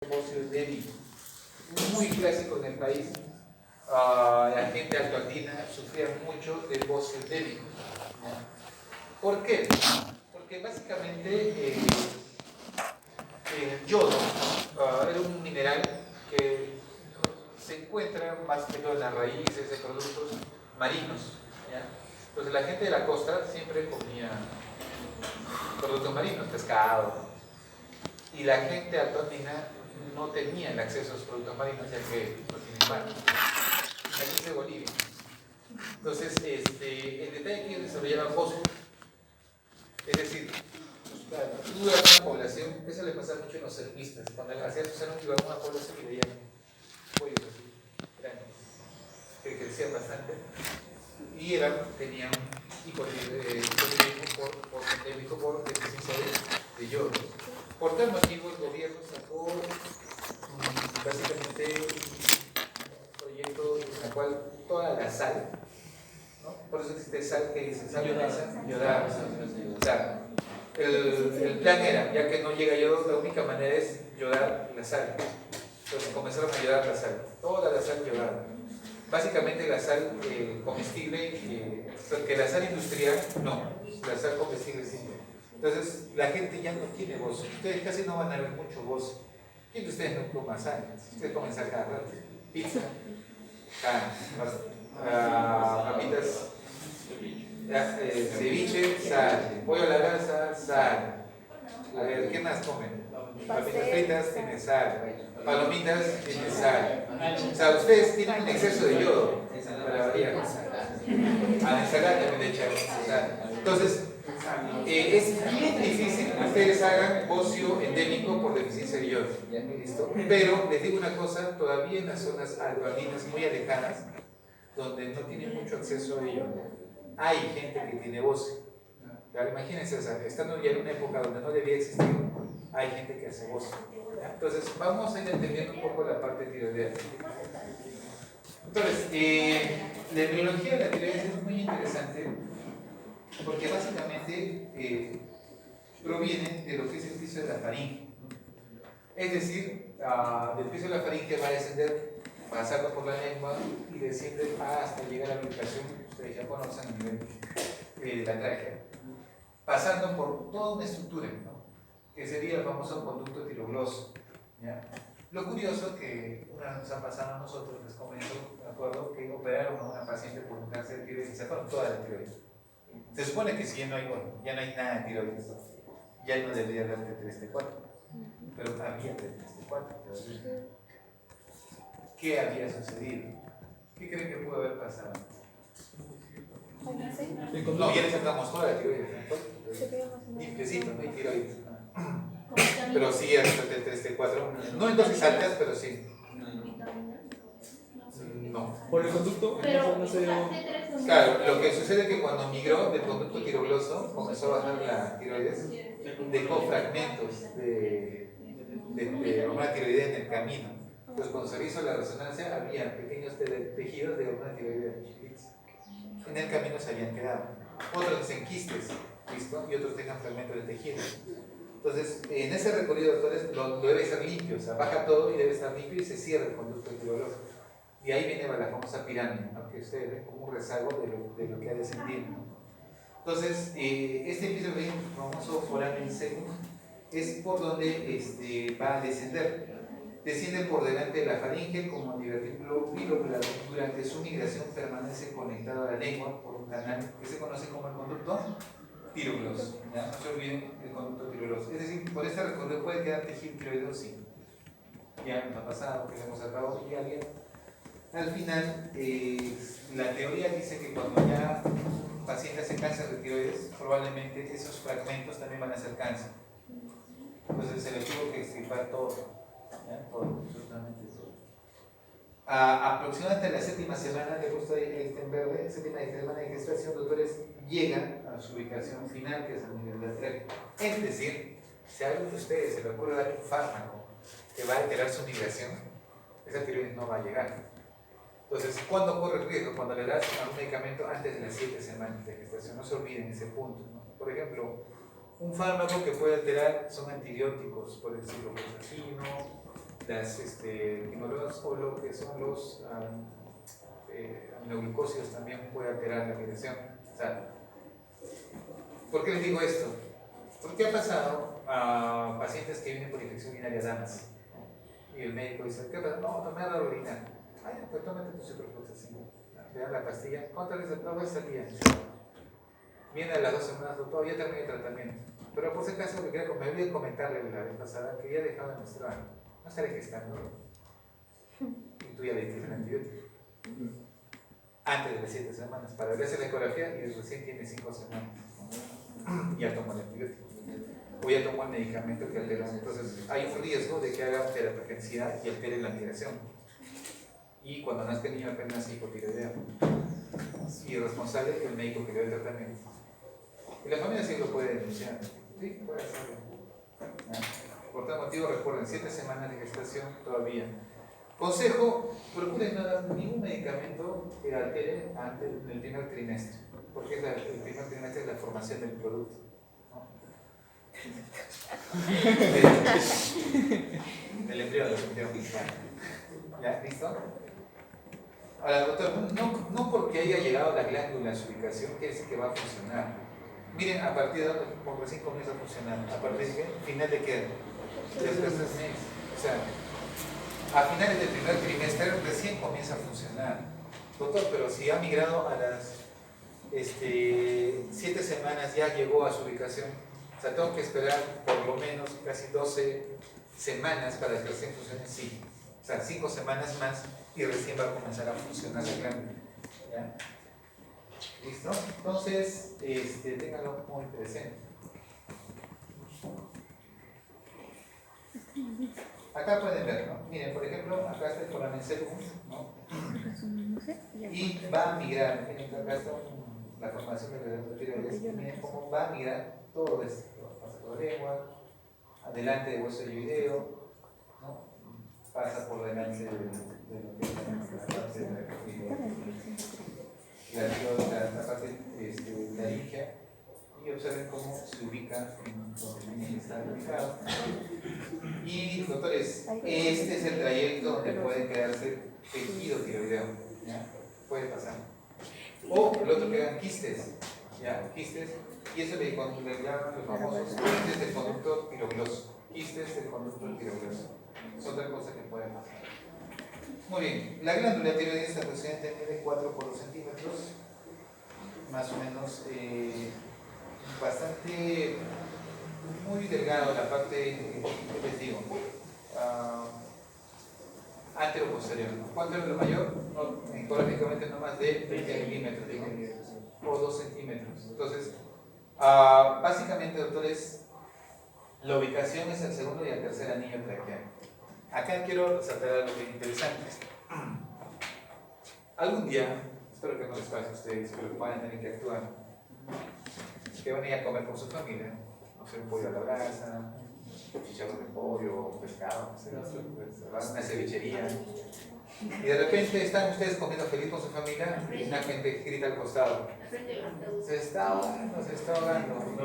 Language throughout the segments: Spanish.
Bocio endémico, muy clásico en el país. La gente altoandina sufría mucho del bocio endémico. ¿Por qué? Porque básicamente el yodo era un mineral que se encuentra más que todo en las raíces de productos marinos. ¿Ya? Entonces la gente de la costa siempre comía productos marinos, pescado, y la gente altoandina no tenía el acceso a los productos marinos ya que no tienen mar. Aquí es de Bolivia. Entonces, el detalle que ellos desarrollaban bosques, es decir, claro, tú eras una población, eso le pasa mucho en los surfistas, cuando hacían su surf iban a una población y veían pollos así, grandes, que crecían bastante, y tenían hipotiroidismo por deficiencia de yodo. Por tal motivo, el gobierno sacó básicamente un proyecto en el cual toda la sal, ¿no? Por eso existe sal que dice sal yodada. O sea, el plan era, ya que no llega yodo, la única manera es yodar la sal. Entonces comenzaron a yodar la sal, toda la sal yodada. Básicamente la sal comestible, que la sal industrial, no, la sal comestible sí. Entonces la gente ya no tiene voz. Ustedes casi no van a ver mucho voz. ¿Quién de ustedes no come sal? Ustedes comen sal cada rato. Pizza, papitas, ceviche, sal. Pollo a la brasa, sal. A ver, ¿qué más comen? Papitas fritas, tiene sal. Palomitas, tiene sal. O sea, ustedes tienen un exceso de yodo para variar. A la ensalada también le echan sal. Entonces, es bien difícil que ustedes hagan bocio endémico por deficiencia de yodo. ¿Listo? Pero les digo una cosa, todavía en las zonas altoandinas muy alejanas, donde no tienen mucho acceso a ello, hay gente que tiene bocio. Imagínense, o sea, estando ya en una época donde no debía existir, hay gente que hace bocio. Entonces, vamos a ir entendiendo un poco la parte tiroidea. Entonces, la epidemiología de la tiroides es muy interesante porque básicamente proviene de lo que es el piso de la faringe. Es decir, del piso de la faringe va a descender pasando por la lengua y desciende hasta llegar a la ubicación que ustedes ya conocen a nivel de la tráquea, pasando por toda una estructura, ¿no? Que sería el famoso conducto tirogloso. ¿Ya? Lo curioso que una vez nos ha pasado a nosotros, les comento, me acuerdo que operaron a una paciente por un cáncer de tiroides y sacaron toda la tiroides. Se supone que si ya no hay nada de tiroides, ya no debería haber T3T4, pero había T3T4. ¿Qué había sucedido? ¿Qué creen que pudo haber pasado? No, ya le sacamos toda la tiroides, ¿no? Limpiecito, no hay tiroides. Pero sí hasta T3T4, no en dosis altas, pero sí. No. ¿Por el conducto? Pero no se dio. Claro, lo que sucede es que cuando migró del conducto tirogloso, comenzó a bajar la tiroides, dejó fragmentos de hormona tiroidea en el camino. Entonces, cuando se hizo la resonancia, había pequeños tejidos de hormona tiroidea chiquitos. En el camino se habían quedado. Otros dicen quistes, ¿listo? Y otros dejan fragmentos de tejido. Entonces, en ese recorrido, doctores, lo debe estar limpio, o sea, baja todo y debe estar limpio y se cierra el conducto tirogloso. Y ahí viene la famosa pirámide, ¿no? Que ustedes ven como un rezago de lo que ha descendido. Entonces, este episodio famoso foramen secum es por donde va a descender. Desciende por delante de la faringe como divertículo bilocular. Durante su migración permanece conectado a la lengua por un canal que se conoce como el conducto tirogloso. ¿Ya? No se olviden el conducto tirogloso. Es decir, por este recorrido puede quedar tejido tiroideo, sí. Ya nos ha pasado, que hemos sacado y alguien. Al final, la teoría dice que cuando ya un paciente hace cáncer de tiroides, probablemente esos fragmentos también van a hacer cáncer. Entonces se le tuvo que extirpar todo, ¿ya? Todo, absolutamente todo. Aproximadamente la séptima semana, de justo ahí está en verde, séptima semana de gestación, doctores llegan a su ubicación final, que es el nivel de la tráquea. Es decir, si a alguno de ustedes se le ocurre dar un fármaco que va a alterar su migración, esa tiroides no va a llegar. Entonces, ¿cuándo corre el riesgo? Cuando le das a un medicamento antes de las 7 semanas de gestación. No se olviden ese punto, ¿no? Por ejemplo, un fármaco que puede alterar son antibióticos, por decirlo, fluoxetino, timolonas o lo que son los aminoglucósidos también puede alterar la migración. O sea, ¿por qué les digo esto? Porque ha pasado a pacientes que vienen por infección urinaria damas y el médico dice, ¿qué pasa? No, tomé la orina. Ay, pues tómate tu ciprofloxacina. Le dan la pastilla. ¿Cuántas veces al día? Viene a las 2 semanas, doctor, ya terminé el tratamiento. Pero por si acaso me olvidé comentarle la vez pasada que ya dejaba de menstruar. No sabe que está, ¿no? Y tú ya le diste el antibiótico. Antes de las 7 semanas. Para verse la ecografía y recién tiene 5 semanas. Ya tomó el antibiótico. O ya tomó el medicamento que altera. Entonces hay un riesgo de que haga teratogenesidad y altere la migración. Y cuando nazca el niño apenas hipotiroidea. Y el responsable es el médico que le da el tratamiento. Y la familia sí lo puede denunciar. Sí, puede hacerlo. Por tal motivo, recuerden, 7 semanas de gestación todavía. Consejo, procuren no dar ningún medicamento que altere antes del primer trimestre. Porque el primer trimestre es la formación del producto. Del embrión, ¿ya? ¿Listo? Ahora, doctor, no porque haya llegado la glándula a su ubicación quiere decir que va a funcionar. Miren, a partir de donde recién comienza a funcionar, a partir de final de qué? Después de 3 meses. O sea, a finales del primer trimestre recién comienza a funcionar. Doctor, pero si ha migrado a las 7 semanas, ya llegó a su ubicación. O sea, tengo que esperar por lo menos casi 12 semanas para que recién funcione. Sí. O sea, 5 semanas más y recién va a comenzar a funcionar la glándula. ¿Ya? ¿Listo? Entonces, ténganlo muy presente. Acá pueden ver, ¿no? Miren, por ejemplo, acá está el foramen ¿no? Y va a migrar. Miren, acá está la formación de la tiroides. Miren cómo va a migrar todo esto. Pasa por la lengua, adelante de hueso yoideo, ¿no? Pasa por delante de lo que es la parte de la parte de la hincha, y observen cómo se ubica en donde el niño está ubicado. Y doctores, este es el trayecto donde puede quedarse tejido tiroideo, ¿ya? Puede pasar. O el otro que hagan quistes, ¿ya? Quistes, y eso le llaman los famosos quistes del conducto pirogloso. Quistes del conducto pirogloso. Es otra cosa que puede pasar. Muy bien, la glándula tiroides aproximadamente mide 4 por 2 centímetros, más o menos, bastante, muy delgado la parte, ¿qué les digo? Antero-posterior. ¿Cuánto es lo mayor? Ecográficamente no más de 20 milímetros, o 2 centímetros. Entonces, básicamente, doctores, la ubicación es el segundo y el tercer anillo traqueal. Acá quiero resaltar algo bien interesante. Algún día, espero que no les pase a ustedes, pero van a tener que actuar, que van a ir a comer con su familia, no sé, un pollo a la brasa, chicharrón de pollo, pescado, no sé, una cevichería, y de repente están ustedes comiendo feliz con su familia y una gente grita al costado: se está ahogando,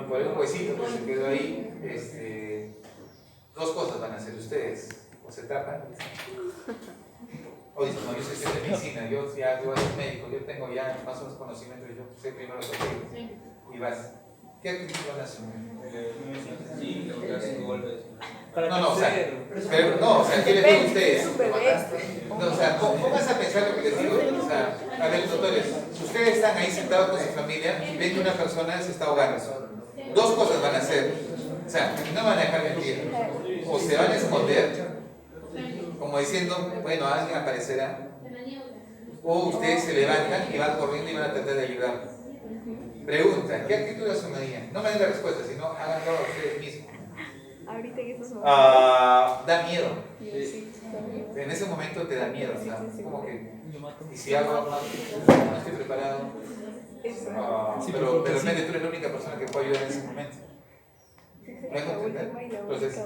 por un huesito que se quedó ahí. Dos cosas van a hacer ustedes: o se tapan, o dicen, no, yo soy de medicina, yo ya voy a ser médico, yo tengo ya más o menos conocimiento, yo sé primero los auxilios, y vas. ¿Qué actitud van a asumir? Sí, lo que hacen golpes. No, o sea, ¿qué les digo a ustedes? No, o sea, pónganse a pensar lo que les digo. O sea, a ver, doctores, ustedes están ahí sentados con su familia y ven que una persona se está ahogando. Dos cosas van a hacer. O sea, no van a dejar mentir. O se van a esconder, como diciendo, bueno, alguien aparecerá. O ustedes se levantan y van corriendo y van a tratar de ayudar. Pregunta, ¿qué actitud asumirían? No me den la respuesta, sino háganlo a ustedes mismos. Ahorita que estás Da miedo. Sí. En ese momento te da miedo, ¿sabes? Como que, y si hago mal, no estoy preparado. Pero de repente tú eres la única persona que puede ayudar en ese momento. ¿Me dejo entender? Entonces,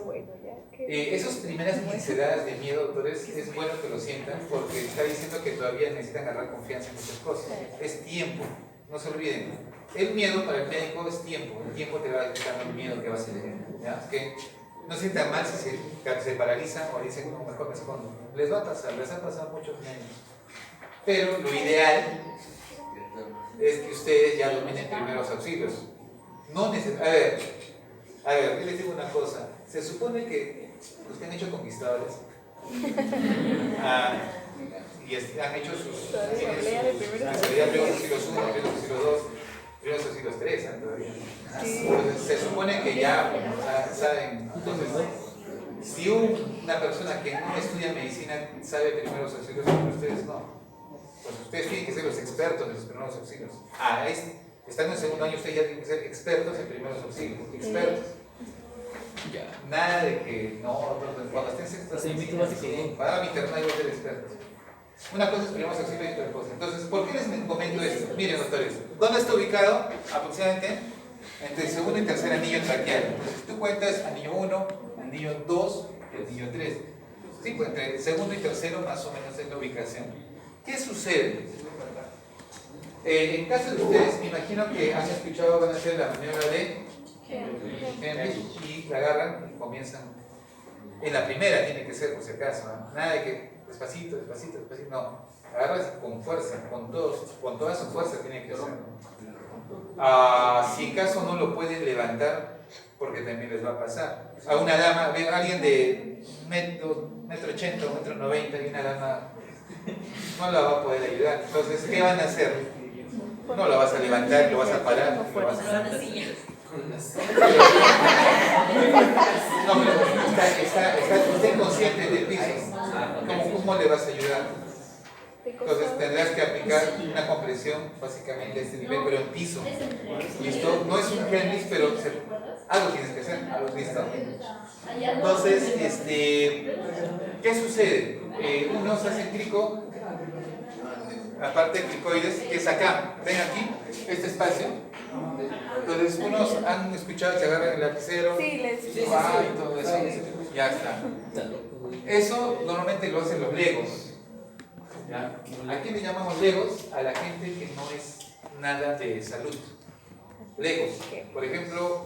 esas primeras pinceladas de miedo, doctores, es bueno que lo sientan porque está diciendo que todavía necesitan agarrar confianza en muchas cosas. Es tiempo, no se olviden. El miedo para el médico es tiempo. El tiempo te va quitando el miedo que vas a tener. ¿Ya? Es que no se sientan mal si se paralizan o dicen, no, mejor me escondo. Les va a pasar, les ha pasado a muchos niños. Pero lo ideal es que ustedes ya dominen primeros auxilios. No a ver, yo les digo una cosa. Se supone que los que han hecho conquistadores y han hecho sus primeros auxilios 1, primeros auxilios 2, primeros auxilios 3 todavía. Entonces se supone que ya saben. Entonces, si una persona que no estudia medicina sabe primeros auxilios, pero ustedes no. Pues ustedes tienen que ser los expertos en los primeros auxilios. Estando en segundo año, ustedes ya tienen que ser expertos en primeros auxilios. Expertos. Nada de que cuando estén expertos en medicina, para mi internet voy a ser expertos. Una cosa es primeros auxilios y otra cosa. Entonces, ¿por qué les comento esto? Miren, doctores, ¿dónde está ubicado aproximadamente? Entre el segundo y tercer anillo traqueal. Entonces, tú cuentas anillo 1, anillo 2 y anillo 3. Sí, pues entre el segundo y tercero más o menos es la ubicación. ¿Qué sucede? En caso de ustedes, me imagino que han escuchado, van a hacer la maniobra de Henry y la agarran y comienzan. En la primera tiene que ser, por si acaso, ¿no? Nada de que despacito, despacito, despacito, no. Agarras con fuerza, con toda su fuerza tiene que ser. Si en caso no lo pueden levantar, porque también les va a pasar. A una dama, a alguien de metro 80, metro 90 y una dama no la va a poder ayudar. Entonces, ¿qué van a hacer? No la vas a levantar, lo vas a parar, lo vas a... No, pero está inconsciente del piso. ¿Cómo le vas a ayudar? Entonces tendrás que aplicar una compresión básicamente a este nivel, pero en piso. Y esto no es un Heimlich, pero algo tienes que hacer, algo listo. Entonces, ¿qué sucede? Uno se hace el crico, aparte del cricoides, que es acá. Ven aquí, este espacio. Entonces, unos han escuchado que agarran el lapicero, y todo eso. Ya está. Eso normalmente lo hacen los legos. ¿Ya? ¿A quién le llamamos legos? A la gente que no es nada de salud. Legos. Por ejemplo,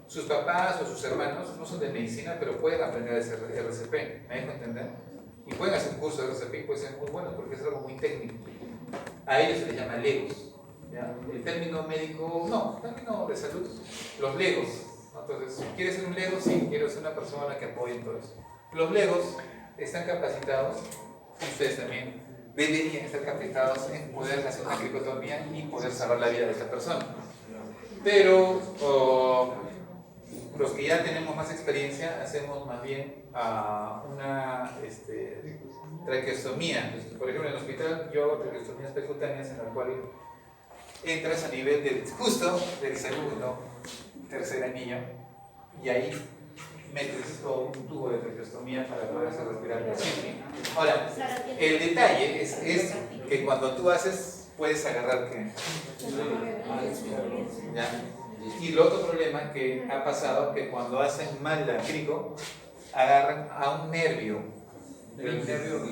sus papás o sus hermanos no son de medicina, pero pueden aprender a hacer RCP. ¿Me dejo entender? Y pueden hacer un curso de RCP y puede ser muy bueno porque es algo muy técnico. A ellos se les llama legos. ¿Ya? El término médico, no, el término de salud, los legos. Entonces, ¿quieres ser un lego? Sí, quiero ser una persona que apoye en todo eso. Los legos están capacitados, ustedes también deberían estar capacitados en poder hacer una cricotomía y poder salvar la vida de esta persona. Pero los que ya tenemos más experiencia hacemos más bien una traqueostomía. Entonces, por ejemplo, en el hospital yo hago traqueostomías percutáneas en la cual entras a nivel justo del segundo, tercer anillo y ahí metes todo un tubo de traqueostomía para poder hacer respirar al paciente. Ahora, el detalle es que cuando tú haces, puedes agarrar que... ¿Ya? Y el otro problema que ha pasado que cuando hacen mal la crico, agarran a un nervio. El nervio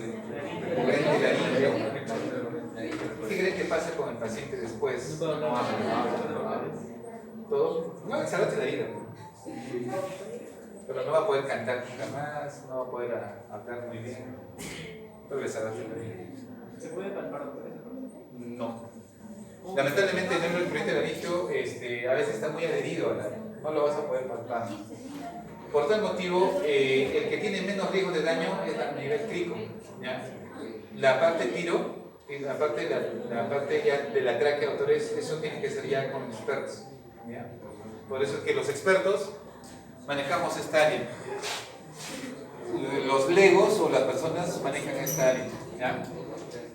¿Qué creen que pasa con el paciente después? No habla. ¿Todo? No, ensárate la herida. Pero no va a poder cantar nunca más, no va a poder hablar muy bien. Pero le salvaste la herida. ¿Se puede palpar por eso? No. Lamentablemente el nervio recurrente del anillo a veces está muy adherido, no lo vas a poder palpar. Por tal motivo, el que tiene menos riesgo de daño es a nivel crico. ¿Ya? La parte tiro, la parte ya de la tráquea, autores, eso tiene que ser ya con expertos. ¿Ya? Por eso es que los expertos manejamos esta área. Los legos o las personas manejan esta área. ¿Ya?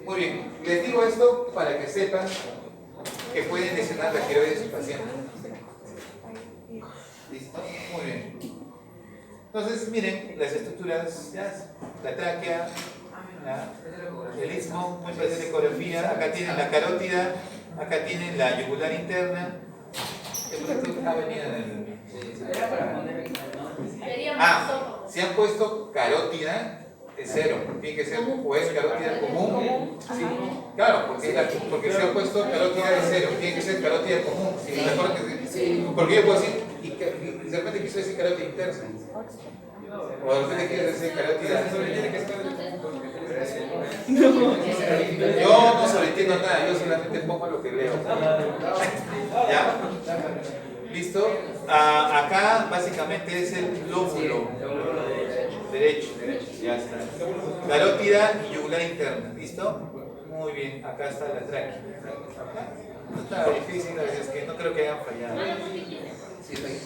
Muy bien, les digo esto para que sepan que pueden lesionar la tiroides de su paciente. ¿Listo? Muy bien. Entonces, miren, las estructuras, ¿ya? La tráquea, ¿ya? El istmo, muy fácil de ecografía. Acá tienen la carótida, acá tienen la yugular interna. Ha venido en el... si han puesto carótida, es cero. Tiene que ser, o es carótida común. Sí, claro, porque si han puesto carótida es cero. Tiene que ser carótida común. Sí, mejor que, porque yo puedo decir, y de repente quiso decir carótida interna. O de repente quiere decir carótida. Yo no sobreentiendo nada, yo solamente pongo lo que leo. ¿Ya? ¿Listo? Acá básicamente es el lóbulo derecho. Ya está. Carótida y yugular interna. ¿Listo? Muy bien, acá está la tráquea. No está difícil, es que no creo que hayan fallado. Sí, está ahí.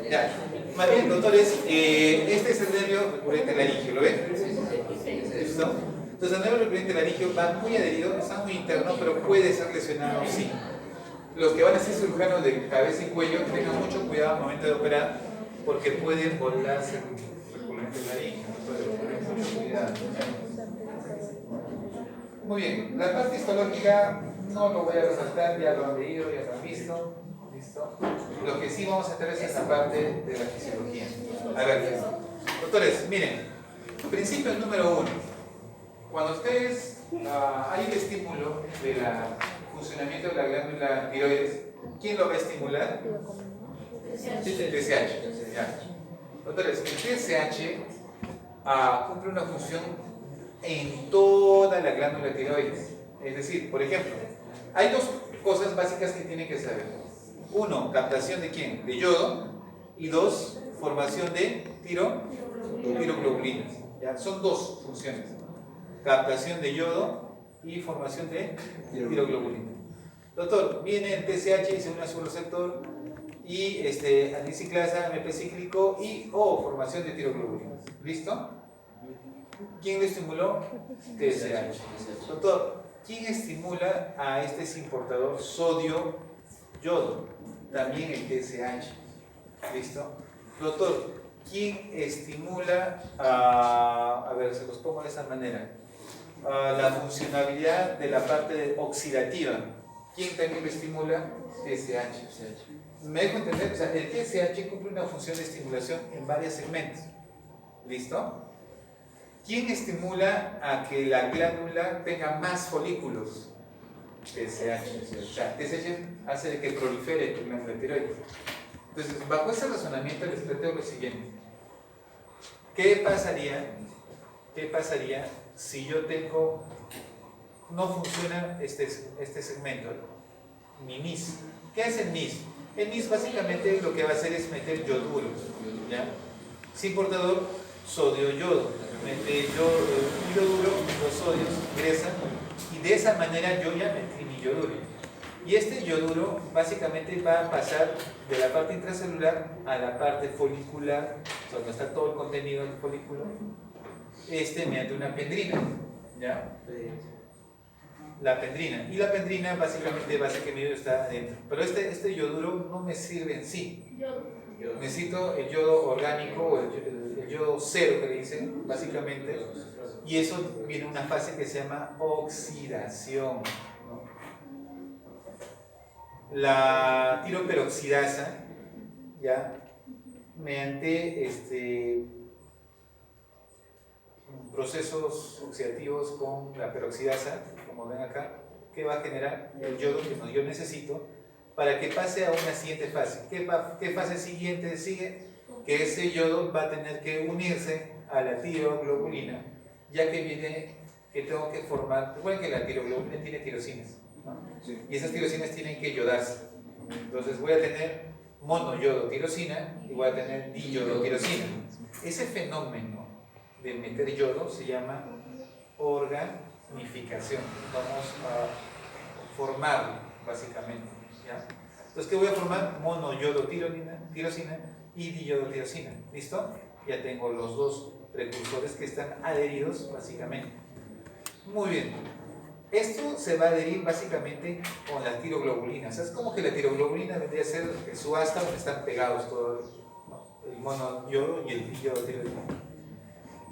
Ya, más bien, doctores, este es el nervio recurrente laringio, ¿lo ven? ¿Listo? Entonces el nervio recurrente laringio va muy adherido, está muy interno, pero puede ser lesionado, sí. Los que van a ser cirujanos de cabeza y cuello, tengan mucho cuidado al momento de operar, porque pueden volarse el recurrente laringio, entonces tengan mucho cuidado. Muy bien, la parte histológica no lo voy a resaltar, ya lo han leído, ya lo han visto. ¿Listo? Lo que sí vamos a hacer es esa parte de la fisiología. A ver, doctores, miren, principio número 1. Cuando ustedes hay un estímulo del funcionamiento de la glándula tiroides, ¿quién lo va a estimular? TSH. Ya. Doctores, el TSH cumple una función en toda la glándula tiroides. Es decir, por ejemplo, hay dos cosas básicas que tienen que saber. Uno, captación de ¿quién? De yodo. Y dos, formación de tiroglobulinas. ¿Ya? Son dos funciones. Captación de yodo y formación de tiroglobulinas. Doctor, viene el TSH y se une a su receptor y anisiclasa, MP cíclico y formación de tiroglobulinas. ¿Listo? ¿Quién lo estimuló? TSH. Doctor, ¿quién estimula a este importador sodio-yodo? También el TSH. ¿Listo? Doctor, ¿quién estimula a ver, se los pongo de esa manera, la funcionalidad de la parte oxidativa? ¿Quién también lo estimula? TSH. ¿Me dejo entender? O sea, el TSH cumple una función de estimulación en varios segmentos. ¿Listo? ¿Quién estimula a que la glándula tenga más folículos? TSH. O sea, TSH hace de que prolifere tu glándula tiroides. Entonces, bajo ese razonamiento les planteo lo siguiente. ¿Qué pasaría si yo tengo, no funciona este segmento, mi NIS? ¿Qué es el NIS? El NIS básicamente lo que va a hacer es meter yoduro, ¿ya? Sin portador, sodio-yodo. Mete un yoduro, los sodios ingresan y de esa manera yo ya metí mi yoduro. Y este yoduro básicamente va a pasar de la parte intracelular a la parte folicular, donde está todo el contenido del folículo, mediante una pendrina, ¿ya? La pendrina. Y la pendrina básicamente va a ser que mi yodo está adentro. Pero este yoduro no me sirve en sí. Necesito el yodo orgánico o el yodo cero que le dicen, básicamente. Y eso viene una fase que se llama oxidación, ¿no? La tiroperoxidasa, ¿ya? Mediante procesos oxidativos con la peroxidasa, como ven acá, que va a generar el yodo que yo necesito para que pase a una siguiente fase. ¿Qué fase siguiente sigue? Que ese yodo va a tener que unirse a la tiroglobulina, ya que tengo que formar. Recuerden que la tiroglobulina tiene tirosinas, ¿no? Sí. Y esas tirosinas tienen que yodarse. Entonces voy a tener monoyodotirosina y voy a tener diyodotirosina. Ese fenómeno de meter yodo se llama organificación. Vamos a formarlo, básicamente, ¿ya? Entonces, ¿qué voy a formar? Monoyodotirosina y diyodotirosina. ¿Listo? Ya tengo los dos precursores que están adheridos, básicamente. Muy bien. Esto se va a adherir básicamente con la tiroglobulina. O sea, es como que la tiroglobulina vendría a ser su asta donde están pegados todos, ¿no? El monoyodo y el diyodotirosina.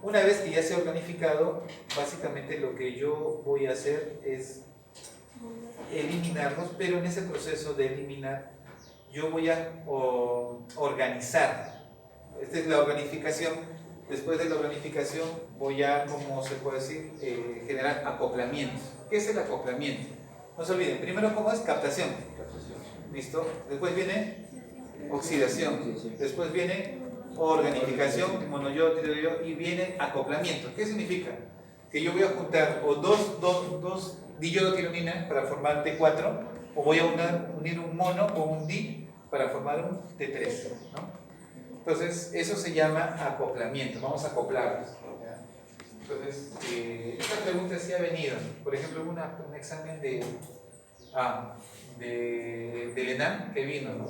Una vez que ya se ha organificado, básicamente lo que yo voy a hacer es eliminarlos, pero en ese proceso de eliminar, yo voy a organizar. Esta es la organificación. Después de la organificación, voy a, ¿cómo se puede decir? Generar acoplamientos. ¿Qué es el acoplamiento? No se olviden, primero, ¿cómo es? Captación. ¿Listo? Después viene oxidación. Después viene organificación, monoyodo, tiroyodo, y viene acoplamiento. ¿Qué significa? Que yo voy a juntar o dos diyodotironina para formar T4, o voy a unir un mono con un di para formar un T3, ¿no? Entonces, eso se llama acoplamiento. Vamos a acoplarlos, ¿ya? Entonces, esta pregunta sí ha venido. Por ejemplo, un examen de ENAM que vino, ¿no?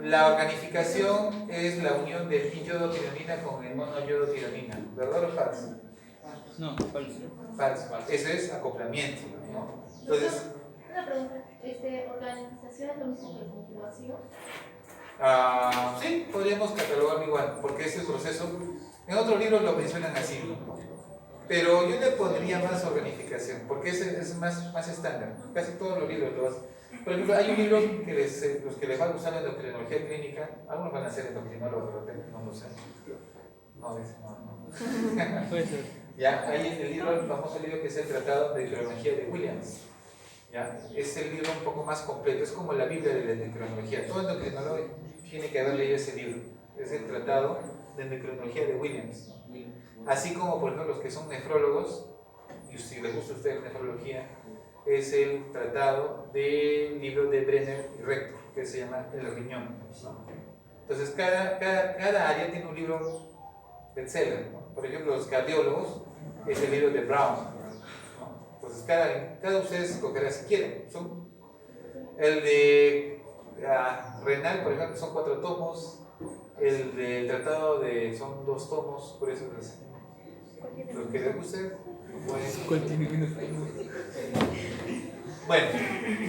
La organificación es la unión del diyodotironina con el monoyodotironina, ¿verdad o falso? No, falso. Falso. Eso es acoplamiento, ¿no? Entonces, una pregunta, ¿organización es lo mismo que conjugación? sí, podríamos catalogarlo igual, porque ese proceso, en otros libros lo mencionan así, ¿no? Pero yo le pondría más organificación, porque ese es más estándar. Casi todos los libros lo hacen. Por ejemplo, hay un libro que los que les va a gustar la endocrinología clínica, algunos van a ser endocrinólogos de repente, no lo sé. No. Puede ser. Ya, hay el libro, el famoso libro que es el Tratado de Endocrinología de Williams. ¿Ya? Es el libro un poco más completo, es como la Biblia de la endocrinología. Todo endocrinólogo tiene que haber leído ese libro. Es el Tratado de Endocrinología de Williams. Así como, por ejemplo, los que son nefrólogos, y si les gusta a ustedes nefrología, es el tratado del libro de Brenner y Rector, que se llama El riñón, ¿no? Entonces, cada área tiene un libro bestseller, ¿no? Por ejemplo, los cardiólogos es el libro de Brown, ¿no? Entonces, cada ustedes escogerá si quieren. El de renal, por ejemplo, son 4 tomos. El del tratado son 2 tomos, por eso los que les guste. Bueno,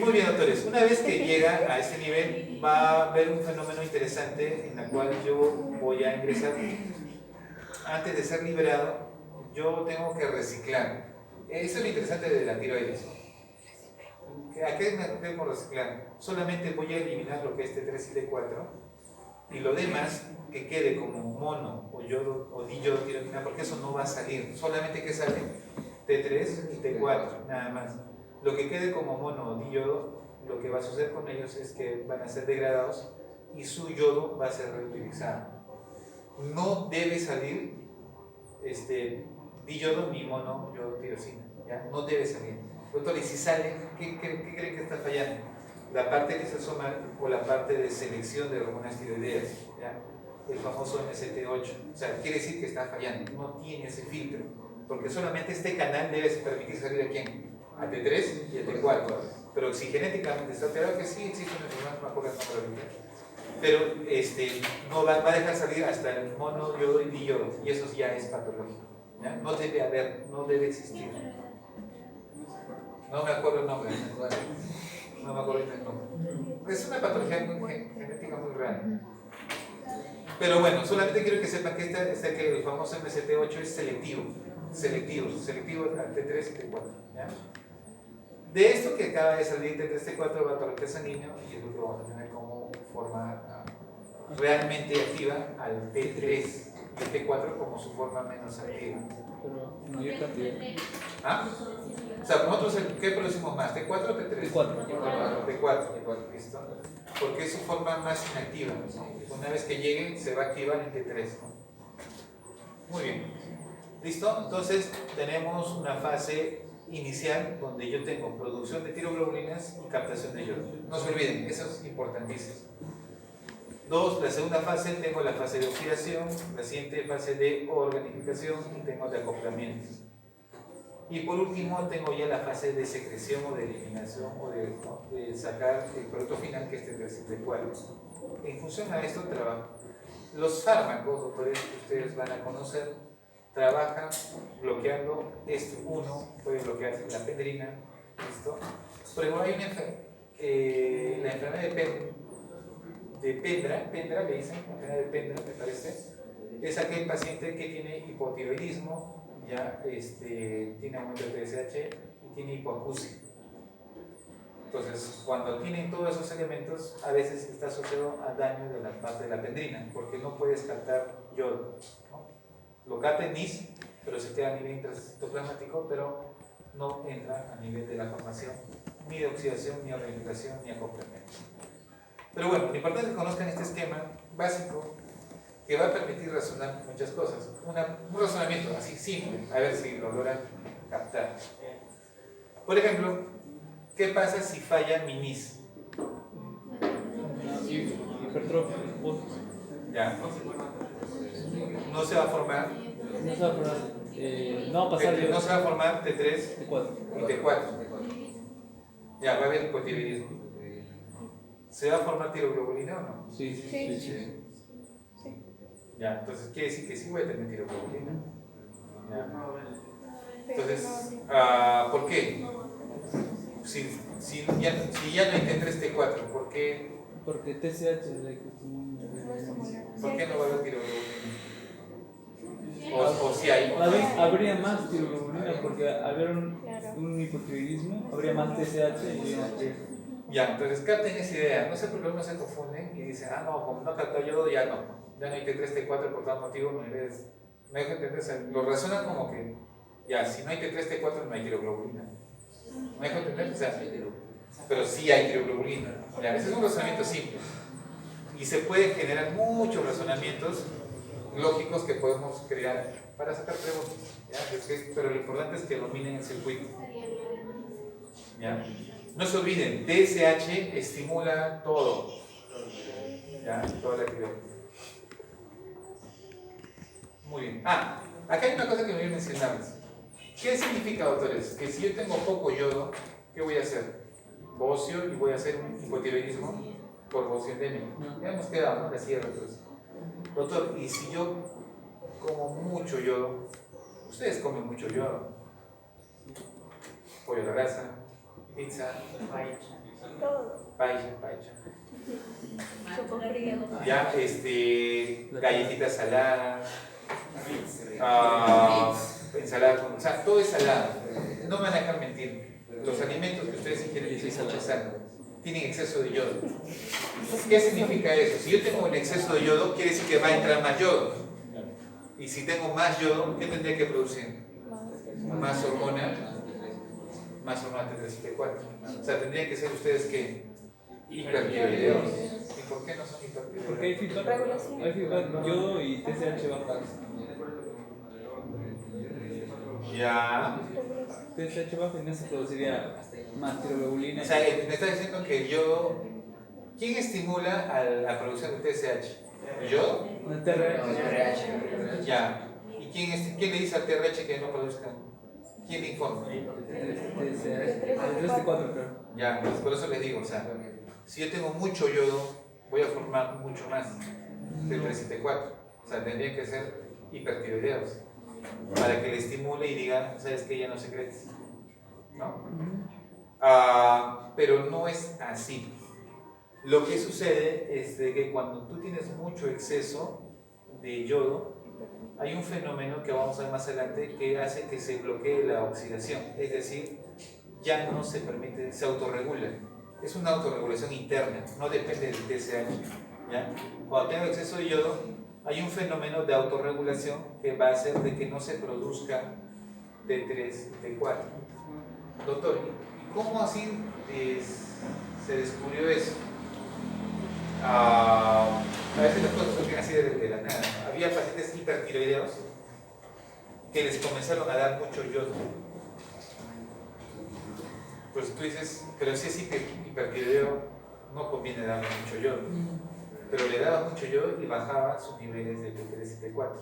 muy bien, doctores. Una vez que llega a este nivel, va a haber un fenómeno interesante en el cual yo voy a ingresar. Antes de ser liberado, yo tengo que reciclar. Eso es lo interesante de la tiroides. ¿A qué me refiero con reciclar? Solamente voy a eliminar lo que es T3 y T4, y lo demás que quede como mono o yodo o diyodotironina, porque eso no va a salir. Solamente que sale T3 y T4, nada más. Lo que quede como mono o diyodo, lo que va a suceder con ellos es que van a ser degradados y su yodo va a ser reutilizado. No debe salir diyodo ni mono yodotirosina, ¿ya? No debe salir. Doctor, y si sale, ¿qué creen que está fallando? La parte lisosomal o la parte de selección de hormonas tiroideas, ¿ya? El famoso MCT8. O sea, quiere decir que está fallando, no tiene ese filtro, porque solamente este canal debe permitir salir a quién, a T3 y a T4. Pero si genéticamente está alterado, que sí existe una enfermedad, no me acuerdo el nombre ahorita, pero no va a dejar salir hasta el mono, yodo y diyodo, y eso ya es patológico, ¿ya? No debe haber, no debe existir. No me acuerdo el nombre, no me acuerdo el nombre. Es una patología genética muy rara. Pero bueno, solamente quiero que sepan que que el famoso MCT8 es selectivo a T3 y T4, ¿ya? De esto que acaba de salir T3 y T4 va a torrente sanguíneo, y es lo que vamos a tener como forma realmente activa al T3 y T4 como su forma menos activa. Pero mayor cantidad. ¿Ah? O sea, nosotros, ¿qué producimos más? ¿T4 o T3? T4, listo. Porque es su forma más inactiva, ¿no? Una vez que llegue, se va a activar en T3, ¿no? Muy bien. ¿Listo? Entonces, tenemos una fase inicial donde yo tengo producción de tiroglobulinas y captación de yodo. No se olviden, eso es importantísimo. 2, la segunda fase, tengo la fase de oxidación, la siguiente fase de organificación y tengo de acoplamiento. Y por último tengo ya la fase de secreción o de eliminación o de sacar el producto final, que es el T4. En función a esto trabajo. Los fármacos, doctores, que ustedes van a conocer, trabajan bloqueando uno puede bloquear la pendrina, ¿listo? Por ejemplo, hay la enfermedad de Pendra, le dicen, la enfermedad de Pendra, me parece, es aquel paciente que tiene hipotiroidismo, ya tiene aumento de TSH y tiene hipoacusia. Entonces, cuando tienen todos esos elementos, a veces está asociado a daño de la parte de la pendrina, porque no puedes captar yodo, ¿no? Lo capta en NIS, pero se queda a nivel intracitoplasmático, pero no entra a nivel de la formación ni de oxidación, ni organización, ni acoplamiento. Pero bueno, lo importante es que conozcan este esquema básico que va a permitir razonar muchas cosas. Un razonamiento así simple, a ver si lo logran captar. Por ejemplo, ¿qué pasa si falla mi NIS? Hipertrofia. Ya. No se va a formar, No se va a formar. No va a pasar de no se va a formar T3 4. y T4. Ya, va a haber hipotiroidismo. ¿Se va a formar tiroglobulina o no? Sí. Sí. Ya, entonces quiere decir que sí voy a tener tiroglobulina. Ya. Pero Entonces, no, ¿por qué? Si ya no hay T3, T4, ¿por qué Porque TSH es la que ¿por qué no va a haber tiroglobulina? O si hay. Habría más tiroglobulina porque al haber Claro. un hipotiroidismo habría más TSH y más T. Ya, entonces capten esa idea. No sé por qué uno se confunde y dice, no, como no captó yodo, ya no hay T3, T4 por tal motivo, no dejo entender. O sea, lo razonan como que, ya, si no hay T3, T4 no hay tiroglobulina. ¿No dejo entender? O sea, pero sí hay tiroglobulina. Ya, ese es un razonamiento simple. Y se pueden generar muchos razonamientos lógicos que podemos crear para sacar preguntas. ¿Ya? Pero lo importante es que dominen el circuito. ¿Ya? No se olviden, TSH estimula todo. ¿Ya? Toda la actividad. Muy bien. Acá hay una cosa que me voy a mencionarles. ¿Qué significa, doctores? Que si yo tengo poco yodo, ¿qué voy a hacer? Bocio y voy a hacer un hipotiroidismo por bocio endémico. Ya hemos quedado, ¿no? La cierre, entonces. Doctor, y si yo como mucho yodo, ustedes comen mucho yodo, pollo a la brasa, pizza, todo. paella, Choco frío. ya, galletitas saladas, ensalada con, o sea, todo es salado. No me van a dejar mentir. Los alimentos que ustedes ingieren tienen mucha sal, tienen exceso de yodo. ¿Qué significa eso? Si yo tengo un exceso de yodo, quiere decir que va a entrar más yodo. Y si tengo más yodo, ¿qué tendría que producir? Más hormona T3 y T4. O sea, tendrían que ser ustedes que hipertiroideos. ¿Y por qué no son hipertiroideos? Porque hay feedback yodo y TSH baja. Ya. TSH baja y no se produciría más tiroglobulina. O sea, me está diciendo que el yodo. ¿Quién estimula a la producción de TSH? ¿El yodo? No, TRH. Ya. ¿Y quién le dice al TRH que no produzca? ¿Quién le informa? TSH. 3T4, creo. Ya, pues por eso les digo, o sea, si yo tengo mucho yodo, voy a formar mucho más T3 y T4. O sea, tendrían que ser hipertiroideos para que le estimule y diga, ¿sabes qué? Ya no secretes. ¿No? Pero no es así. Lo que sucede es de que cuando tú tienes mucho exceso de yodo, hay un fenómeno que vamos a ver más adelante que hace que se bloquee la oxidación, es decir, ya no se permite, se autorregula. Es una autorregulación interna, no depende del TSH. ¿Ya? Cuando tengo exceso de yodo, hay un fenómeno de autorregulación que va a hacer de que no se produzca T3 y T4. Doctor, ¿y cómo así se descubrió eso? A veces las cosas surgen así de la nada. Había pacientes hipertiroideos que les comenzaron a dar mucho yodo. Pues tú dices, pero si es hipertiroideo, no conviene darle mucho yodo. Pero le daba mucho yodo y bajaba sus niveles de T3 y T4.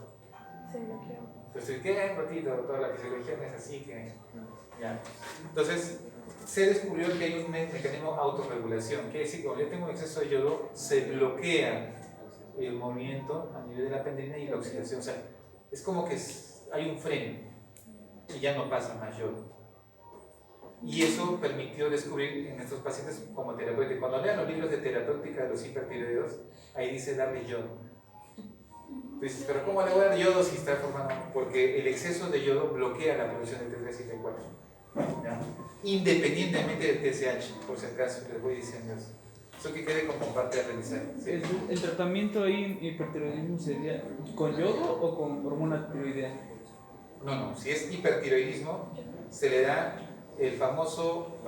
Se bloqueó. Pues ¿qué ratito, toda la fisiología es así que. Ya. Entonces, se descubrió que hay un mecanismo de autorregulación. Quiere decir que cuando yo tengo un exceso de yodo, se bloquea el movimiento a nivel de la pendrina y la oxidación. O sea, es como que hay un freno y ya no pasa más yodo. Y eso permitió descubrir en estos pacientes como terapéutica. Cuando lean los libros de terapéutica de los hipertiroideos, ahí dice darle yodo. Entonces, pero ¿cómo le voy a dar yodo si está formando? Porque el exceso de yodo bloquea la producción de T3 y T4. ¿Ya? Independientemente del TSH, por si acaso les voy diciendo eso. Eso que quede como parte de realizar. ¿Sí? ¿El tratamiento ahí en hipertiroidismo sería con yodo o con hormona tiroidea? No, si es hipertiroidismo, se le da el famoso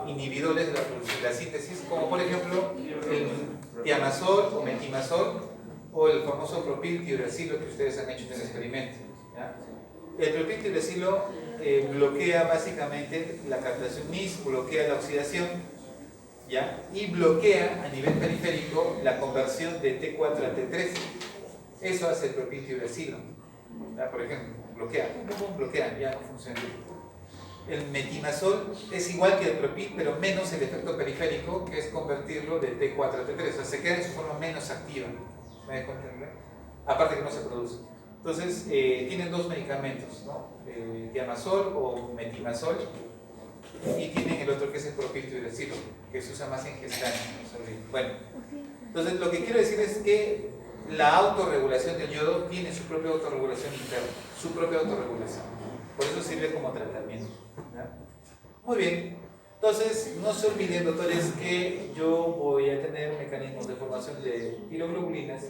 inhibidores de la síntesis, como por ejemplo el tiamazol o metimazol o el famoso propiltiuracilo que ustedes han hecho en el experimento. ¿Ya? El propiltiuracilo bloquea básicamente la captación MIS, bloquea la oxidación, ¿ya? Y bloquea a nivel periférico la conversión de T4 a T3. Eso hace el propiltiuracilo. Por ejemplo, bloquea, ya no funciona. El metimazol es igual que el propil, pero menos el efecto periférico, que es convertirlo de T4 a T3. O sea, se queda en su forma menos activa. ¿Me dejo entender? Aparte que no se produce. Entonces, tienen dos medicamentos, ¿no? Tiamazol o metimazol, y tienen el otro que es el propiltiuracilo, que se usa más en gestantes. Bueno, entonces lo que quiero decir es que la autorregulación del yodo tiene su propia autorregulación interna, su propia autorregulación. Por eso sirve como tratamiento. ¿Ya? Muy bien. Entonces, no se olviden, doctores, que yo voy a tener mecanismos de formación de tiroglobulinas,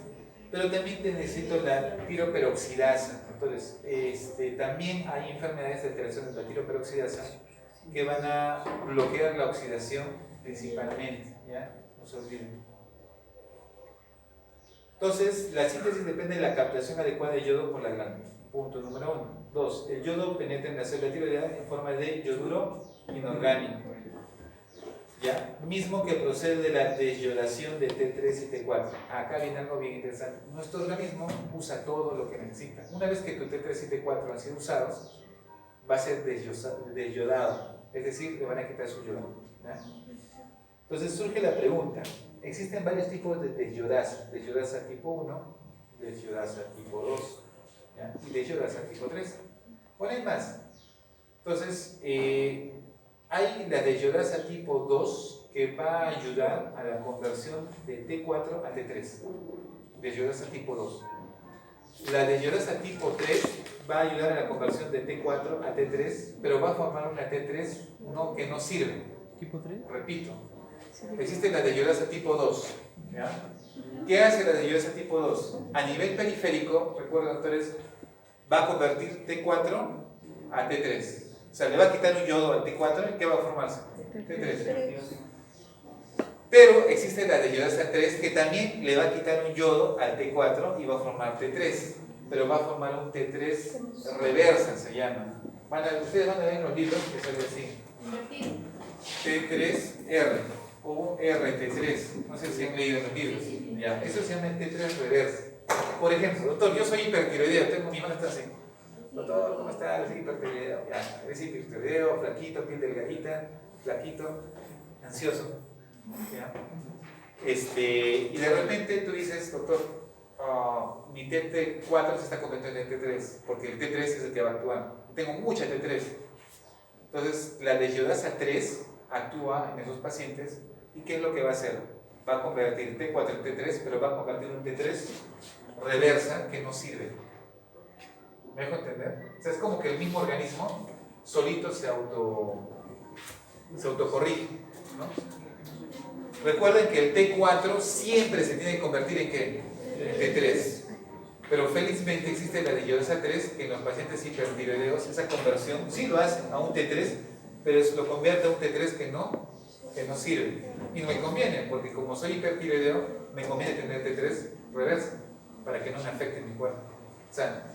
pero también necesito la tiroperoxidasa. Entonces, también hay enfermedades de alteración de la tiroperoxidasa que van a bloquear la oxidación principalmente. ¿Ya? No se olviden. Entonces, la síntesis depende de la captación adecuada de yodo por la glándula. Punto número 1. 2. El yodo penetra en la célula tiroidea en forma de yoduro inorgánico. ¿Ya? Mismo que procede de la desyodación de T3 y T4. Acá viene algo bien interesante. Nuestro organismo usa todo lo que necesita. Una vez que tu T3 y T4 han sido usados, va a ser desyodado. Es decir, le van a quitar su yodo. ¿Ya? Entonces surge la pregunta. Existen varios tipos de desyodasa. Desyodasa tipo 1, desyodasa tipo 2, ¿ya? Y desyodasa tipo 3. Bueno, hay más. Entonces, hay la desyodasa tipo 2 que va a ayudar a la conversión de T4 a T3. Desyodasa tipo 2. La desyodasa tipo 3 va a ayudar a la conversión de T4 a T3, pero va a formar una T3 que no sirve. ¿Tipo 3? Repito. Existe la desyodasa tipo 2. ¿Ya? ¿Qué hace la desyodasa tipo 2? A nivel periférico, recuerden, doctores, va a convertir T4 a T3. O sea, le va a quitar un yodo al T4 y ¿qué va a formarse? T3. Pero existe la desyodasa 3 que también le va a quitar un yodo al T4 y va a formar T3. Pero va a formar un T3 reversa, se llama. Ustedes van a ver en los libros que sale así. T3R o RT3. No sé si han leído en los libros. Ya, eso se llama T3 reversa. Por ejemplo, doctor, yo soy hipertiroideo, tengo mi mano está así. Doctor, ¿cómo está? ¿Es hipertiroideo? Ya, eres hipertiroideo, flaquito, piel delgadita, flaquito, ansioso. ¿Ya? Y de repente tú dices, doctor, mi T4 se está convirtiendo en T3, porque el T3 es el que va a actuar. Tengo mucha T3. Entonces, la desyodasa 3 actúa en esos pacientes, ¿y qué es lo que va a hacer? Va a convertir T4 en T3, pero va a convertir un T3 reversa que no sirve. ¿Me dejo entender? O sea, es como que el mismo organismo solito se autocorrige, ¿no? Recuerden que el T4 siempre se tiene que convertir en ¿qué? En T3. Pero felizmente existe la desyodasa 3 que en los pacientes hipertiroideos esa conversión sí lo hacen a un T3, pero lo convierte a un T3 que no sirve. Y no me conviene, porque como soy hipertiroideo, me conviene tener T3 reversa para que no me afecte mi cuerpo. O sea,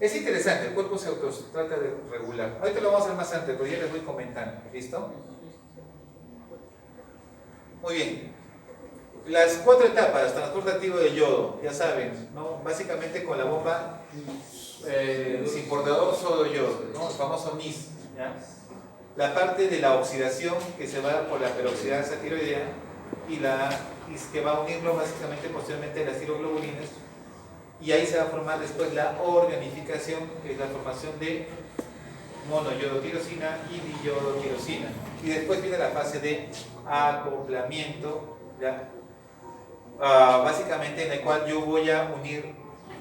es interesante, el cuerpo se trata de regular. Ahorita lo vamos a hacer más antes, pero ya les voy comentando. ¿Listo? Muy bien. Las 4 etapas, transporte activo de yodo, ya saben, ¿no? Básicamente con la bomba sin portador sodio-yodo, ¿no? El famoso MIS. ¿Ya? La parte de la oxidación que se va por la peroxidasa tiroidea y que va a unirlo básicamente posteriormente a las tiroglobulinas, y ahí se va a formar después la organificación, que es la formación de monoyodotirosina y diyodotirosina, y después viene la fase de acoplamiento, ¿ya? Básicamente en la cual yo voy a unir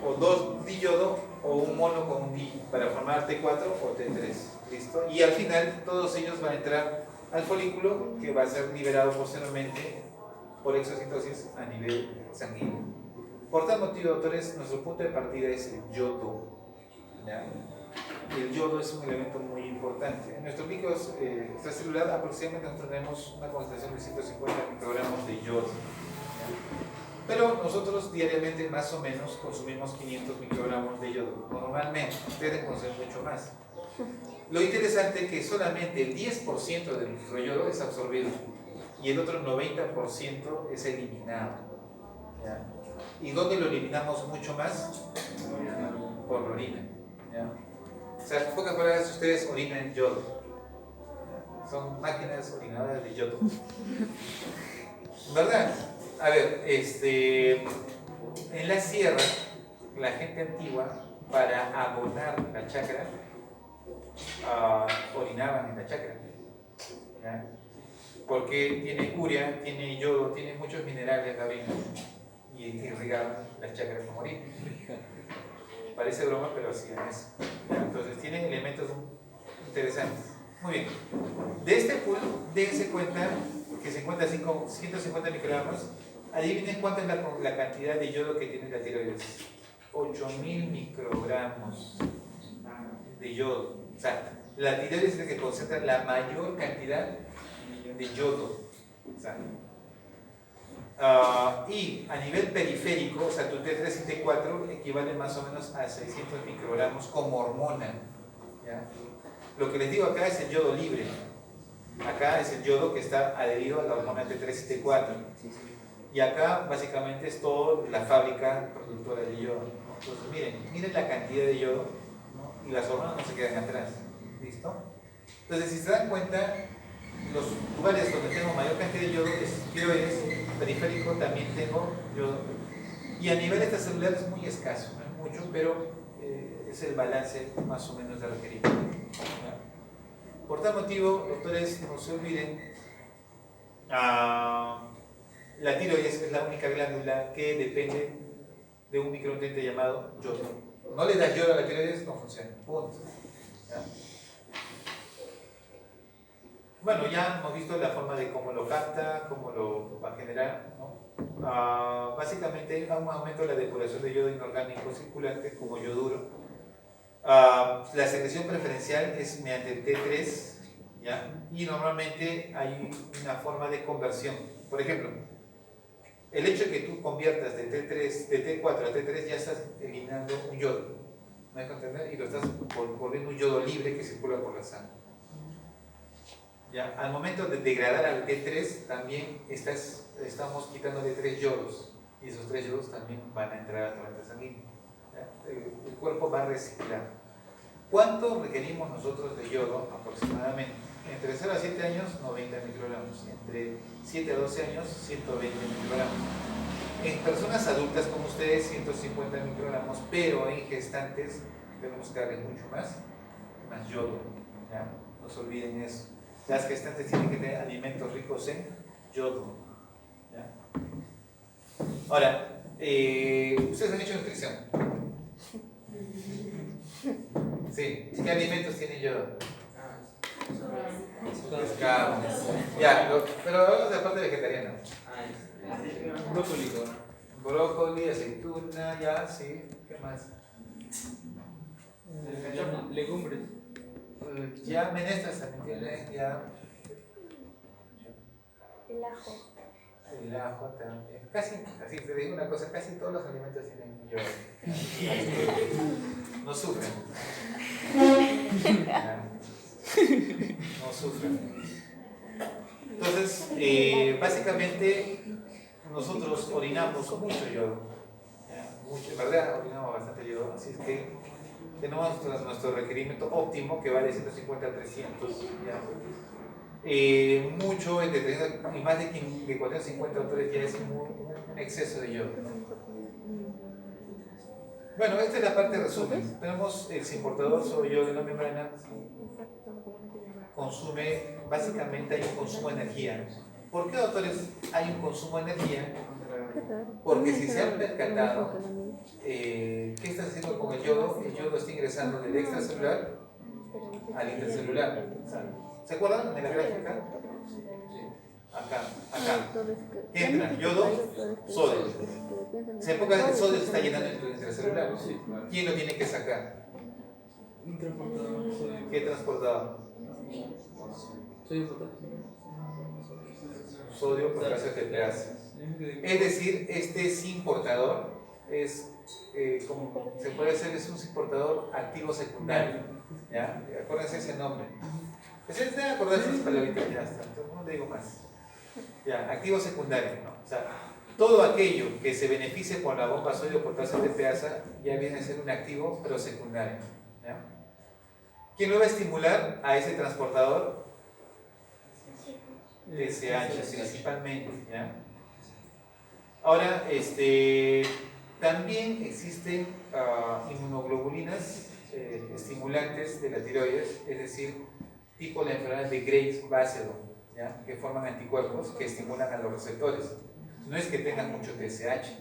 o 2 diyodo o un mono con un di para formar T4 o T3. ¿Listo? Y al final todos ellos van a entrar al folículo que va a ser liberado posteriormente por exocitosis a nivel sanguíneo. Por tal motivo, doctores, nuestro punto de partida es el yodo. ¿Ya? el yodo es un elemento muy importante. En nuestro micro extracelular aproximadamente nosotros tenemos una concentración de 150 microgramos de yodo. Pero nosotros diariamente más o menos consumimos 500 microgramos de yodo. Normalmente, ustedes consumen mucho más. Lo interesante es que solamente el 10% de nuestro yodo es absorbido y el otro 90% es eliminado. ¿Ya? ¿Y dónde lo eliminamos mucho más? Por la orina. ¿Ya? O sea, en pocas palabras, ustedes orinan yodo. ¿Ya? Son máquinas orinadoras de yodo. ¿Verdad? A ver, en la sierra, la gente antigua, para abonar la chacra, orinaban en la chacra. ¿Ya? Porque tiene urea, tiene yodo, tiene muchos minerales la orina y irrigaban las chacras con orina. Parece broma, pero así es. Entonces tienen elementos interesantes. Muy bien. De este pool, dense cuenta que se encuentra 150 microgramos. Adivinen cuánta es la cantidad de yodo que tiene la tiroides. 8000 microgramos de yodo. O sea, la tiroides es la que concentra la mayor cantidad de yodo. O sea, y a nivel periférico, o sea, tu T3 y T4 equivale más o menos a 600 microgramos como hormona. ¿Ya? Lo que les digo acá es el yodo libre. Acá es el yodo que está adherido a la hormona T3 y T4. Y acá básicamente es toda la fábrica productora de yodo. Entonces miren la cantidad de yodo, ¿no? Y las hormonas no se quedan atrás. ¿Listo? Entonces, si se dan cuenta, los lugares donde tengo mayor cantidad de yodo es tiroides, periférico también tengo yodo. Y a nivel extracelular es muy escaso, no es mucho, pero es el balance más o menos de requerimiento. ¿No? Por tal motivo, doctores, no se olviden, la tiroides es la única glándula que depende de un micronutriente llamado yodo. No le das yodo a la tiroides, no funciona. Punto. ¿Ya? Bueno, ya hemos visto la forma de cómo lo capta, cómo lo va a generar, ¿no? Básicamente, a un aumento de la depuración de yodo inorgánico circulante como yoduro. La secreción preferencial es mediante el T3, ¿ya? Y normalmente hay una forma de conversión. Por ejemplo, el hecho de que tú conviertas de T4 a T3 ya estás eliminando un yodo, ¿me dejo entender? Y lo estás volviendo un yodo libre que circula por la sangre. ¿Ya? Al momento de degradar al T3 también estamos quitándole 3 yodos y esos 3 yodos también van a entrar a la torrente sanguínea. El cuerpo va a reciclar. ¿Cuánto requerimos nosotros de yodo aproximadamente? Entre 0 a 7 años, 90 microgramos. Entre 7 a 12 años, 120 microgramos. En personas adultas como ustedes, 150 microgramos, pero en gestantes tenemos que darle mucho más yodo. ¿Ya? No se olviden eso. Las gestantes tienen que tener alimentos ricos en yodo. ¿Ya? Ahora, ustedes han hecho nutrición. Sí, ¿qué alimentos tienen yodo? Pescado. Ya, pero hablamos de la parte vegetariana. Brócoli, aceituna, ya, sí. ¿Qué más? Legumbres. Ya, menestras también tienen, ya. El ajo. El ajo también. Casi, así te digo una cosa, casi todos los alimentos tienen yodo. No sufren. No sufren. Entonces, básicamente, nosotros orinamos mucho yodo. Mucho, en verdad, orinamos bastante yodo. Así es que tenemos nuestro requerimiento óptimo que va de 150 a 300. ¿Ya? Mucho entre 300 y más de 450 autores ya es un exceso de yodo. Bueno, esta es la parte de resumen. Tenemos el importador sobre yodo de la membrana. Consume, básicamente hay un consumo de energía. ¿Por qué, doctores, hay un consumo de energía? Porque si se han percatado, ¿qué está haciendo con el yodo? El yodo está ingresando del extracelular al intercelular. ¿Se acuerdan de la gráfica? Acá. ¿Qué entra? Yodo, sodio. Se enfoca el sodio se está llenando en tu intracelular. ¿Quién lo tiene que sacar? Un transportador, sodio. ¿Qué transportador? Sodio potasio. Sodio, potasio, TPase. Es decir, este zinc portador es, como se puede decir, es un zinc portador activo secundario. ¿Ya? Acuérdense ese nombre. Ustedes deben acordarse esas palabritas, ya está. Entonces, no digo más. Ya, activo secundario, ¿no? O sea, todo aquello que se beneficie por la bomba sodio potasio TPasa ya viene a ser un activo, pero secundario. ¿Ya? ¿Quién lo va a estimular a ese transportador? TSH principalmente. ¿Ya? Ahora, también existen inmunoglobulinas estimulantes de la tiroides, es decir, tipo la enfermedad de Graves-Basedow, ¿ya? Que forman anticuerpos que estimulan a los receptores. No es que tengan mucho TSH,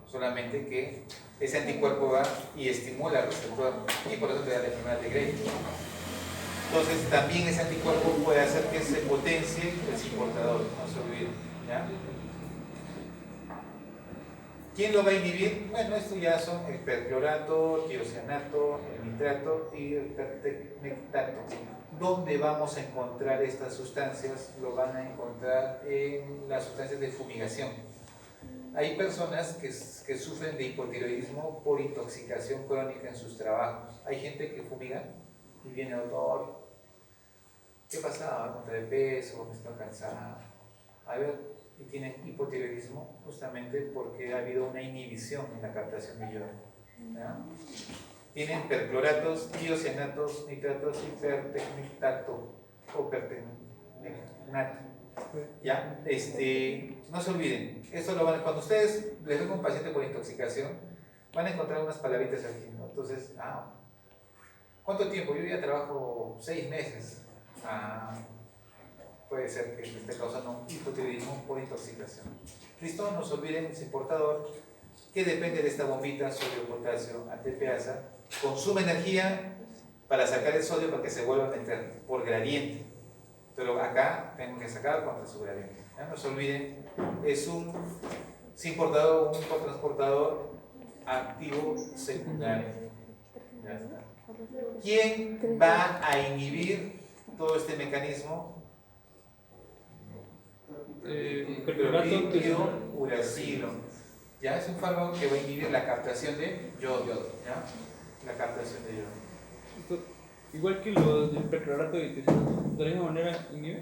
solamente que ese anticuerpo va y estimula al receptor y por eso te da la enfermedad de Graves. Entonces también ese anticuerpo puede hacer que se potencie el zinc-portador, no se olviden, ¿ya? ¿Quién lo va a inhibir? Bueno, esto ya son el perclorato, tiocianato, el nitrato y el pertecnetato. ¿Dónde vamos a encontrar estas sustancias? Lo van a encontrar en las sustancias de fumigación. Hay personas que sufren de hipotiroidismo por intoxicación crónica en sus trabajos. Hay gente que fumiga y viene doctor, ¿qué pasaba? ¿Contra de peso? ¿Me estoy cansada? A ver, y tienen hipotiroidismo justamente porque ha habido una inhibición en la captación de yodo. ¿Ya? Tienen percloratos, tiocianatos, nitratos y pertecnetato o pertecnenato. ¿Ya? No se olviden, esto lo van, cuando ustedes les ven a un paciente por intoxicación, van a encontrar unas palabritas aquí, ¿no? Entonces, ¿cuánto tiempo? Yo ya trabajo 6 meses. Puede ser que esté causando un hipotiroidismo por intoxicación. Listo, no se olviden ese portador que depende de esta bombita sodio potasio ATPasa, consume energía para sacar el sodio para que se vuelva a meter por gradiente, pero acá tengo que sacar contra su gradiente. ¿Ya? No se olviden, es un zinc portador, un cotransportador activo secundario. Ya está. ¿Quién va a inhibir todo este mecanismo? Clorhídrico uracilo. ¿Ya? Es un fármaco que va a inhibir la captación de yodo. ¿Ya? La captación de yodo. Igual que lo del perclorato y que de la misma manera inhibe.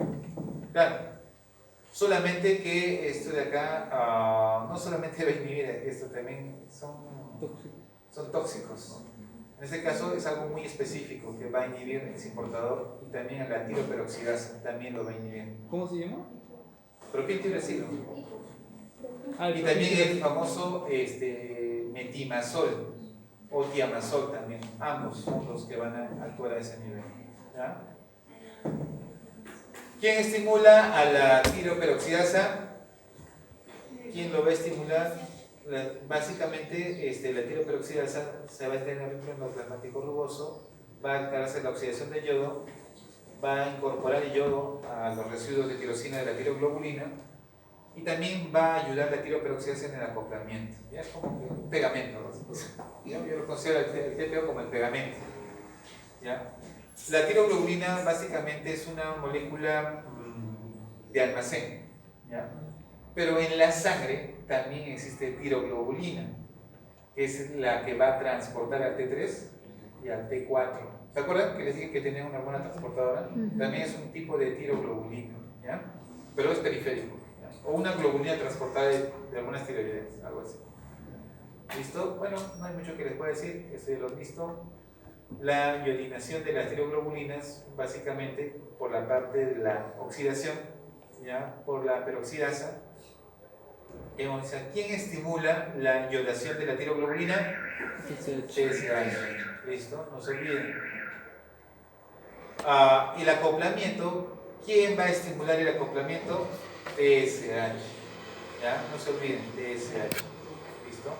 Claro. Solamente que esto de acá no solamente va a inhibir, esto también son tóxicos. En este caso es algo muy específico que va a inhibir el zinc-portador y también la tiroperoxidasa también lo va a inhibir. ¿Cómo se llama? Propiltiuracilo. Y también el famoso metimazol o tiamazol también. Ambos son los que van a actuar a ese nivel. ¿Ya? ¿Quién estimula a la tiroperoxidasa? ¿Quién lo va a estimular? Básicamente la tiroperoxidasa se va a tener dentro del plasmático rugoso, va a aclararse la oxidación de yodo, va a incorporar el yodo a los residuos de tirosina de la tiroglobulina y también va a ayudar la tiroperoxidasa en el acoplamiento. ¿Ya? Es como un pegamento, ¿no? Yo lo considero el TPO como el pegamento. ¿Ya? La tiroglobulina básicamente es una molécula de almacén, ¿ya? Pero en la sangre también existe tiroglobulina, que es la que va a transportar al T3 y al T4. ¿Se acuerdan que les dije que tenía una hormona transportadora? También es un tipo de tiroglobulina, ¿ya? Pero es periférico, ¿ya? O una globulina transportada de algunas tiroides, algo así. ¿Listo? Bueno, no hay mucho que les pueda decir, esto ya lo han visto. La iodinación de las tiroglobulinas, básicamente por la parte de la oxidación, ¿ya? Por la peroxidasa. ¿Quién estimula la iodación de la tiroglobulina? TSH. ¿Listo? No se olviden. Y el acoplamiento, ¿quién va a estimular el acoplamiento? TSH. ¿Ya? No se olviden, TSH. ¿Listo?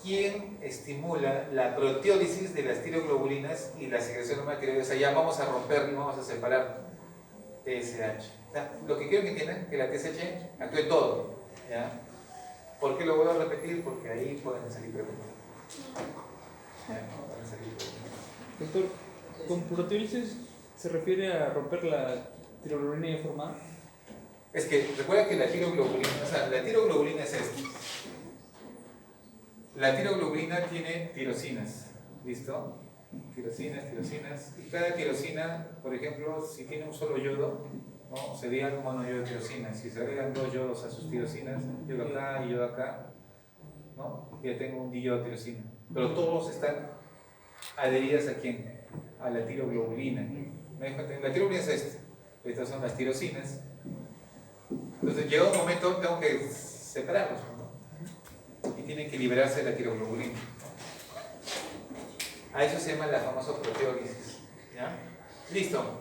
¿Quién estimula la proteólisis de las tiroglobulinas y la secreción normal tiroides? O sea, ya vamos a romper y vamos a separar TSH. O sea, lo que quiero que entiendan es que la TSH actúa en todo. ¿Ya? ¿Por qué lo voy a repetir? Porque ahí pueden salir preguntas. Doctor, ¿con proteólisis se refiere a romper la tiroglobulina ya formada? Es que recuerda que la tiroglobulina, o sea, la tiroglobulina es esto. La tiroglobulina tiene tirosinas, ¿listo? Tirosinas. Y cada tirosina, por ejemplo, si tiene un solo yodo, ¿no? Sería un monoyodo de tirosina. Si se agregan dos yodos a sus tirosinas, yodo acá y yodo acá, ¿no? Ya tengo un diyodo de tirosina. Pero todos están adheridas ¿a quién? A la tiroglobulina. La tiroglobulina es esta. Estas son las tirosinas. Entonces llega un momento tengo que separarlos, ¿no? Y tienen que liberarse de la tiroglobulina. A eso se llama la famosa proteólisis. ¿Ya? Listo.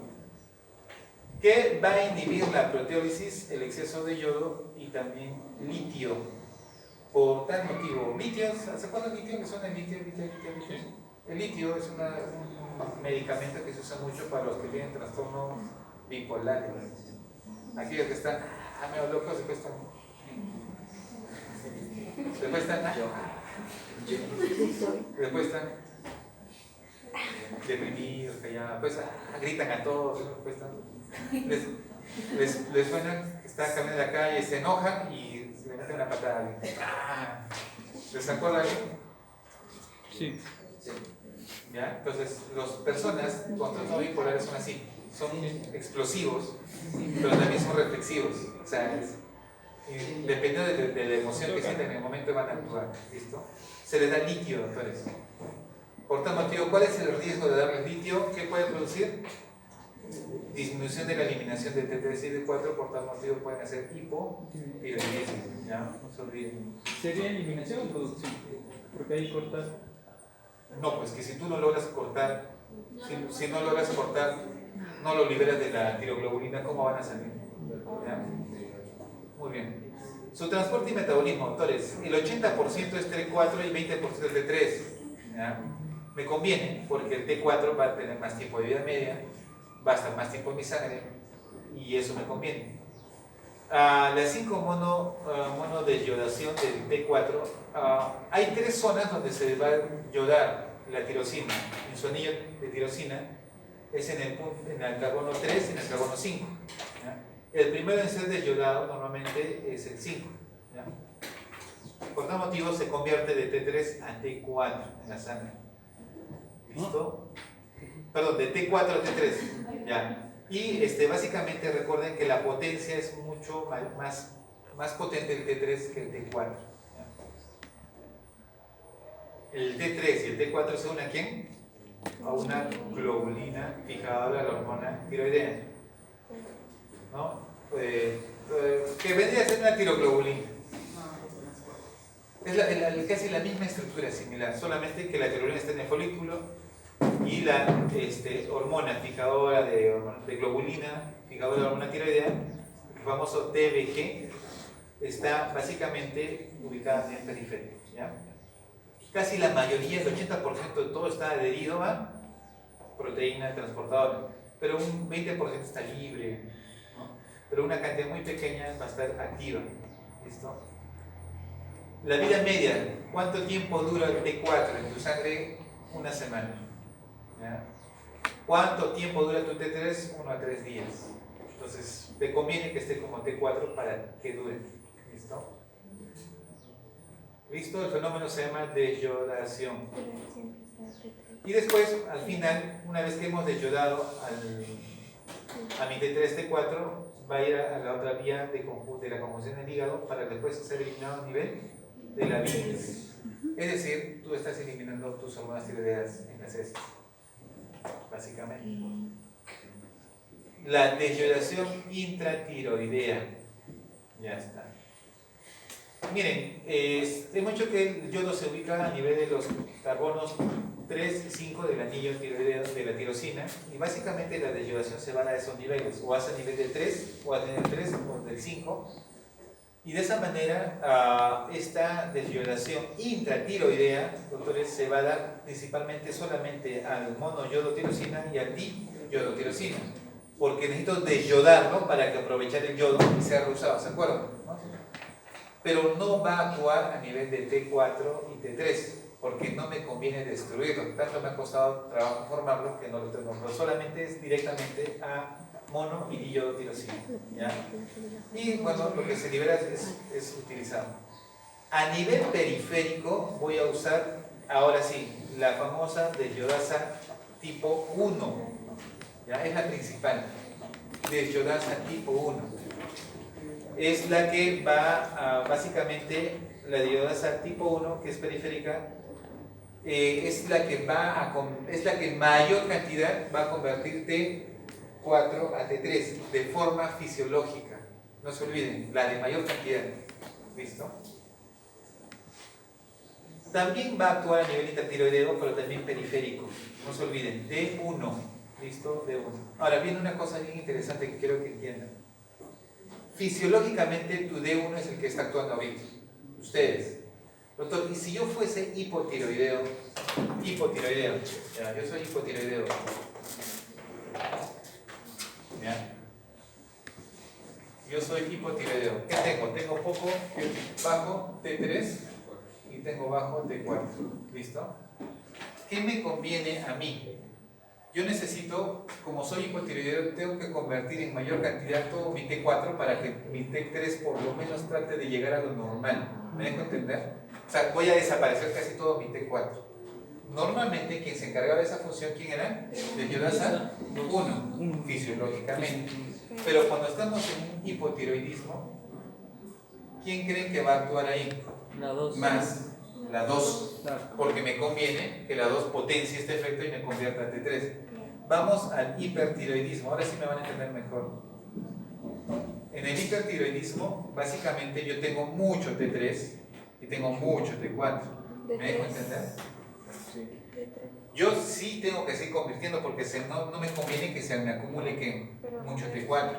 ¿Qué va a inhibir la proteólisis? El exceso de yodo y también litio. Por tal motivo, litio, ¿se acuerdan litio? ¿Qué suena el litio? El litio es un medicamento que se usa mucho para los que tienen trastornos bipolares. Aquellos que están medio locos, después están deprimidos, callados, pues gritan a todos, después les suena que están caminando en la calle, se enojan y se le meten una patada a alguien. ¿Les acuerdan alguien? Sí. ¿Ya? Entonces, las personas con trastornos bipolares son así, son explosivos, pero también son reflexivos. O sea, dependiendo de la emoción que sienten en el momento van a actuar. ¿Listo? Se les da litio, doctores. Por tal motivo, ¿cuál es el riesgo de darles litio? ¿Qué puede producir? Disminución de la eliminación de T3 y T4, por tal motivo pueden hacer hipotiroidismo. ¿Ya? No se olviden. ¿Sería eliminación o producción? Porque ahí cortar. No, pues que si tú no logras cortar, si no logras cortar, no lo liberas de la tiroglobulina, ¿cómo van a salir? ¿Ya? Muy bien. Su transporte y metabolismo, doctores, el 80% es T4 y 20% es T3. ¿Ya? Me conviene porque el T4 va a tener más tiempo de vida media, va a estar más tiempo en mi sangre y eso me conviene. La 5 monodesyodación del T4, hay 3 zonas donde se va a yodar la tirosina. En su anillo de tirosina es en el carbono 3 y en el carbono 5. ¿Ya? El primero en ser desyodado normalmente es el 5. ¿Ya? Por tal motivo se convierte de T3 a T4 en la sangre. ¿Listo? Perdón, de T4 a T3. ¿Ya? Y básicamente recuerden que la potencia es mucho más potente el T3 que el T4. ¿Ya? El T3 y el T4 se unen ¿a quién? A una globulina fijadora de la hormona tiroidea. ¿No? Que vendría a ser una tiroglobulina. Es casi la misma estructura similar, solamente que la tiroglobulina está en el folículo y la hormona fijadora de globulina, fijadora de la hormona tiroidea, el famoso TBG, está básicamente ubicada en el periférico. ¿Ya? Casi la mayoría, el 80% de todo está adherido a proteína transportadora, pero un 20% está libre, ¿no? Pero una cantidad muy pequeña va a estar activa. ¿Listo? La vida media, ¿cuánto tiempo dura el T4 en tu sangre? Una semana. ¿Ya? ¿Cuánto tiempo dura tu T3? 1 a 3 días. Entonces, te conviene que esté como T4 para que dure. ¿Listo? ¿Listo? El fenómeno se llama desyodación. Y después, al final, una vez que hemos desyodado a mi T3, T4, va a ir a la otra vía de la conjunción del hígado para después ser eliminado a nivel de la bilis. Es decir, tú estás eliminando tus hormonas tiroideas en las heces, básicamente. La desyodación intratiroidea. Ya está. Miren, hemos dicho que el yodo se ubica a nivel de los carbonos 3 y 5 del anillo tiroideo de la tirosina, y básicamente la desyodación se va a esos niveles, o hace a nivel del 3, o a nivel del 3 o del 5, y de esa manera esta desyodación intratiroidea, doctores, se va a dar principalmente solamente al monoyodotirosina y al diyodotirosina, porque necesito desyodarlo para que aprovechar el yodo y sea reusado, ¿se acuerdan? ¿No? Pero no va a actuar a nivel de T4 y T3. porque no me conviene destruirlo. Tanto me ha costado trabajo formarlo que no lo tengo. Pero solamente es directamente a mono y diyodiotirosina, ¿ya? Y bueno, lo que se libera es utilizado. A nivel periférico voy a usar, ahora sí, la famosa desyodasa tipo 1, ¿ya? Es la principal, desyodasa tipo 1. Es la que va a, básicamente, la desyodasa tipo 1, que es periférica, es la que es la que en mayor cantidad va a convertir T4 a T3 de forma fisiológica. No se olviden, la de mayor cantidad. ¿Listo? También va a actuar a nivel hipertiroideo, pero también periférico. No se olviden, D1. ¿Listo? D1. Ahora viene una cosa bien interesante que quiero que entiendan. Fisiológicamente tu D1 es el que está actuando ahorita. Ustedes. Doctor, ¿y si yo fuese hipotiroideo? Hipotiroideo. Ya, yo soy hipotiroideo. ¿Ya? Yo soy hipotiroideo. ¿Qué tengo? Tengo poco, bajo T3 y tengo bajo T4. ¿Listo? ¿Qué me conviene a mí? Yo necesito, como soy hipotiroideo, tengo que convertir en mayor cantidad todo mi T4 para que mi T3 por lo menos trate de llegar a lo normal. ¿Me dejo entender? O sea, voy a desaparecer casi todo mi T4. Normalmente quien se encargaba de esa función, ¿quién era? Desyodasa 1, fisiológicamente. Pero cuando estamos en un hipotiroidismo, ¿quién creen que va a actuar ahí? La 2. Más la 2, porque me conviene que la 2 potencie este efecto y me convierta a T3. Vamos al hipertiroidismo, ahora sí me van a entender mejor. En el hipertiroidismo, básicamente yo tengo mucho T3 y tengo mucho T4. ¿Me dejo entender? Yo sí tengo que seguir convirtiendo porque no me conviene que se me acumule mucho T4.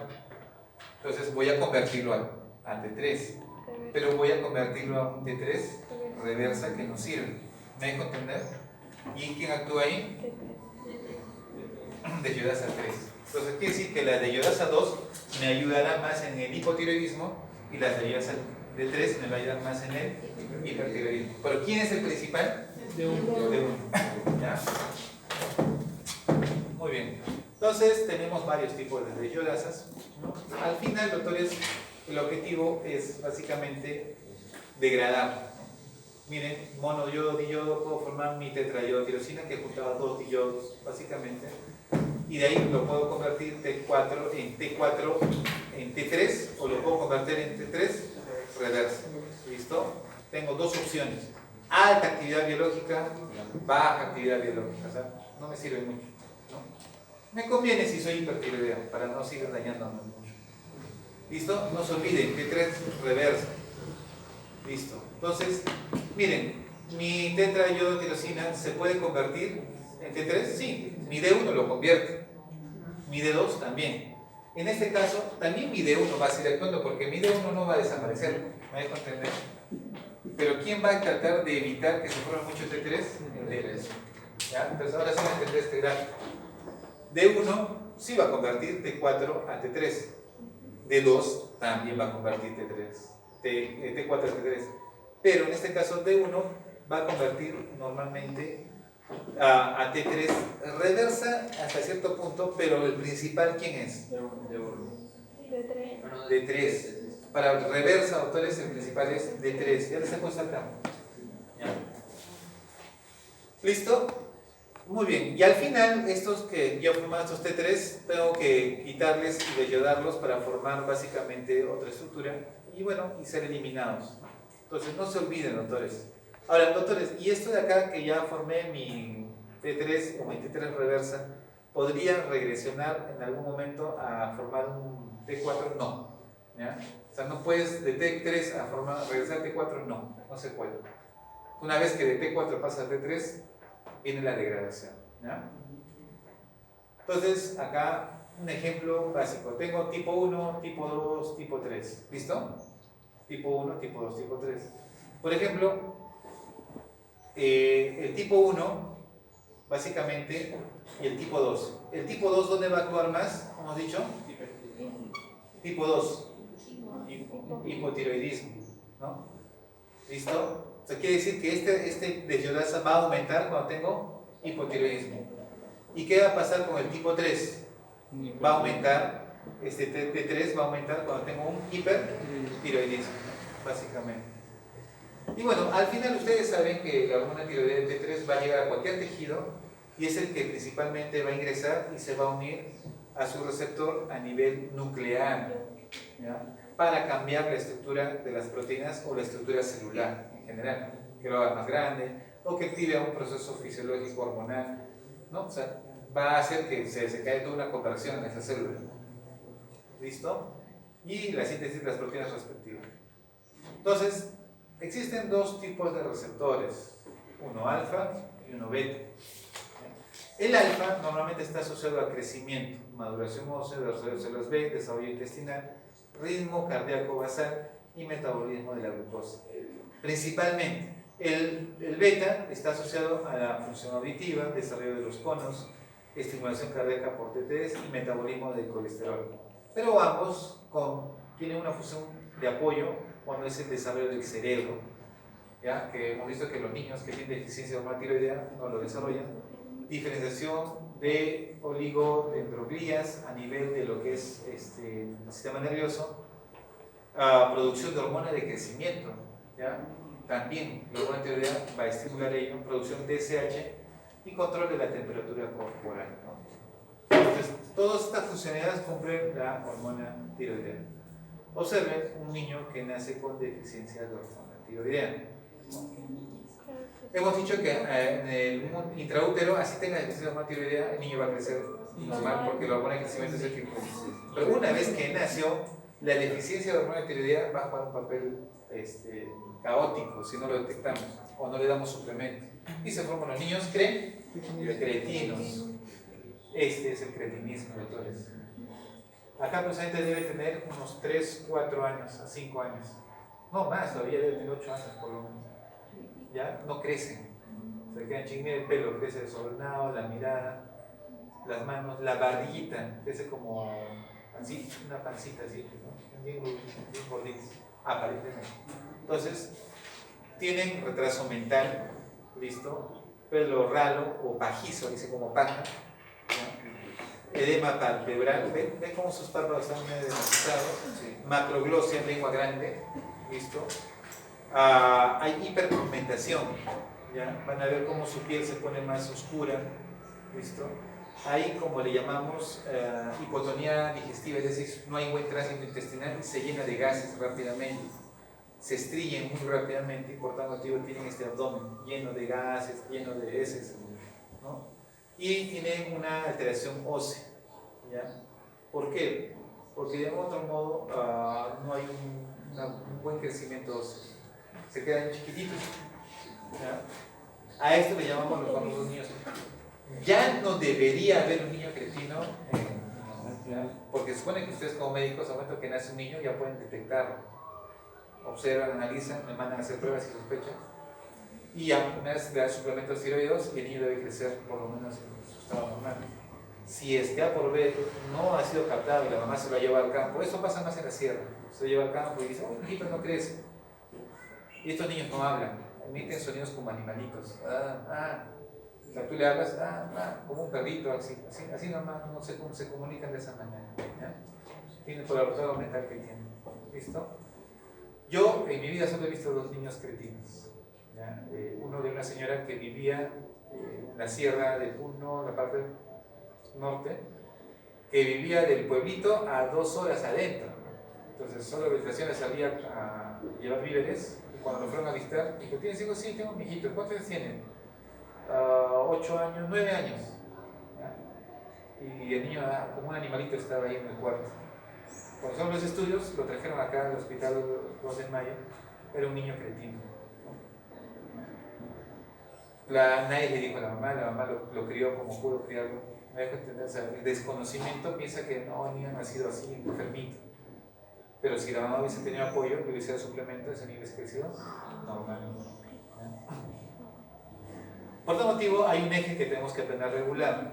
Entonces voy a convertirlo a T3, pero voy a convertirlo a un T3 reversa que no sirve. ¿Me dejo entender? ¿Y quién actúa ahí? Desyodasa 3. Entonces quiere decir que la desyodasa 2 me ayudará más en el hipotiroidismo y la desyodasa de 3 me va a ayudar más en el hipertiroidismo. ¿Pero quién es el principal? De 1. De 1. ¿Ya? Muy bien. Entonces tenemos varios tipos de desyodasas. Al final, doctores, el objetivo es básicamente degradar. Miren, monoyodo, diyodo, puedo formar mi tetrayodotirosina que juntaba dos diyodos, básicamente. Y de ahí lo puedo convertir T4 en T3 o lo puedo convertir en T3 reversa. ¿Listo? Tengo dos opciones. Alta actividad biológica, baja actividad biológica. O sea, no me sirve mucho, ¿no? Me conviene si soy hipertiroideo para no seguir dañándome mucho. ¿Listo? No se olviden, T3 reversa. Listo. Entonces, miren, mi tetrayodotirosina se puede convertir en T3, sí. Mi D1 lo convierte. Mi D2 también. En este caso, también mi D1 va a seguir actuando porque mi D1 no va a desaparecer. ¿Me dejo entender? Pero ¿quién va a tratar de evitar que se forme mucho T3? El D3. ¿Ya? Entonces ahora sí me entendré este gráfico. D1 sí va a convertir T4 a T3. D2 también va a convertir T4 a T3. Pero en este caso D1 va a convertir normalmente a T3 reversa hasta cierto punto, pero el principal, ¿quién es? D3. Para reversa, autores, el principal es D3. Ya les he puesto acá. ¿Ya? ¿Listo? Muy bien. Y al final, estos que ya forman estos T3, tengo que quitarles y desyodarlos para formar básicamente otra estructura y bueno, y ser eliminados. Entonces, no se olviden, doctores. Ahora, doctores, y esto de acá que ya formé mi T3 o mi T3 reversa, ¿podría regresionar en algún momento a formar un T4? No. ¿Ya? O sea, no puedes de T3 a regresar a T4, no se puede. Una vez que de T4 pasa a T3, viene la degradación. ¿Ya? Entonces, acá un ejemplo básico. Tengo tipo 1, tipo 2, tipo 3. ¿Listo? Tipo 1, tipo 2, tipo 3. Por ejemplo, el tipo 1, básicamente, y el tipo 2. El tipo 2, ¿dónde va a actuar más? ¿Hemos dicho? Tipo 2. Hipotiroidismo. ¿No? ¿Listo? O sea, quiere decir que este desyodasa va a aumentar cuando tengo hipotiroidismo. ¿Y qué va a pasar con el tipo 3? Va a aumentar, este T3 va a aumentar cuando tengo un hipertiroidismo, básicamente. Y bueno, al final ustedes saben que la hormona tiroidea T3 va a llegar a cualquier tejido y es el que principalmente va a ingresar y se va a unir a su receptor a nivel nuclear, ¿ya? Para cambiar la estructura de las proteínas o la estructura celular en general, que lo haga más grande o que active un proceso fisiológico hormonal, ¿no? O sea, va a hacer que se caiga toda una contracción en esa célula. ¿Listo? Y la síntesis de las proteínas respectivas. Entonces, existen dos tipos de receptores, uno alfa y uno beta. El alfa normalmente está asociado a crecimiento, maduración ósea, desarrollo de células B, desarrollo intestinal, ritmo cardíaco basal y metabolismo de la glucosa. Principalmente, el beta está asociado a la función auditiva, desarrollo de los conos, estimulación cardíaca por T3 y metabolismo del colesterol. Pero ambos tienen una función de apoyo cuando es el desarrollo del cerebro, ¿ya? Que hemos visto que los niños que tienen deficiencia de hormona tiroidea no lo desarrollan. Diferenciación de oligodendroglías a nivel de lo que es el sistema nervioso, producción de hormona de crecimiento, ¿ya? También la hormona tiroidea va a estimular ello, producción de TSH y control de la temperatura corporal, ¿no? Entonces, todas estas funcionalidades cumplen la hormona tiroidea. Observen un niño que nace con deficiencia de hormona tiroidea. Hemos dicho que en el intraútero, así tenga deficiencia de hormona tiroidea, el niño va a crecer normal porque la hormona de crecimiento es el que produce. Pero una vez que nació, la deficiencia de hormona tiroidea va a jugar un papel caótico si no lo detectamos o no le damos suplemento. Y se forman los niños cretinos. Este es el cretinismo, doctores. Acá precisamente debe tener unos 3, 4 años, a 5 años. No más, todavía debe tener 8 años por lo menos. ¿Ya? No crecen. Se quedan chingue el pelo, crece desordenado, la mirada, las manos, la barbillita, crece como así, una pancita así, ¿no? Bien gorditos, aparentemente. Entonces, tienen retraso mental, ¿listo? Pelo ralo o pajizo, dice como paja, ¿no? Edema palpebral, ¿ven cómo sus párpados están medio demasiados? Sí. Macroglosia, lengua grande, ¿listo? Hay hiperpigmentación, ¿ya? Van a ver cómo su piel se pone más oscura, ¿listo? Hay, como le llamamos, hipotonía digestiva, es decir, no hay buen tránsito intestinal y se llena de gases rápidamente, se estrillen muy rápidamente y por tal motivo tienen este abdomen lleno de gases, lleno de heces, ¿no? Y tienen una alteración ósea, ¿ya? ¿Por qué? Porque de otro modo no hay un buen crecimiento óseo. Se quedan chiquititos, ¿ya? A esto le llamamos los famosos niños. Ya no debería haber un niño cretino, ¿ya? Porque se supone que ustedes como médicos, al momento que nace un niño, ya pueden detectarlo. Observan, analizan, le mandan a hacer pruebas y sospechan. Y ya, una vez le dan suplementos tiroideos y el niño debe crecer por lo menos en su estado normal. Si A por B no ha sido captado y la mamá se lo lleva al campo, eso pasa más en la sierra. Se lo lleva al campo y dice, oh, el hijito no crece. Y estos niños no hablan, emiten sonidos como animalitos. O sea, tú le hablas, como un perrito, así nomás, no sé cómo se comunican de esa manera. ¿Ya? Tienen por el retardo mental que tienen. ¿Listo? Yo en mi vida solo he visto 2 niños cretinos. ¿Ya? Uno de una señora que vivía en la sierra de Puno, la parte norte, que vivía del pueblito a 2 horas adentro. Entonces, solo la habitación le salía a llevar víveres. Cuando lo fueron a visitar, dijo, ¿tienes hijos? Sí, tengo mi hijito. ¿Cuántos años tienen? 8 años, 9 años. ¿Ya? Y el niño, como un animalito, estaba ahí en el cuarto. Cuando son los estudios, lo trajeron acá al hospital 2 de mayo. Era un niño cretino. Nadie le dijo a la mamá lo crió como pudo criarlo. No deja entender, o sea, el desconocimiento piensa que no, el niño ha nacido así, enfermito. Pero si la mamá hubiese tenido apoyo, le hubiese dado suplemento, ese niño hubiese crecido normal. Por tal motivo, hay un eje que tenemos que aprender a regular.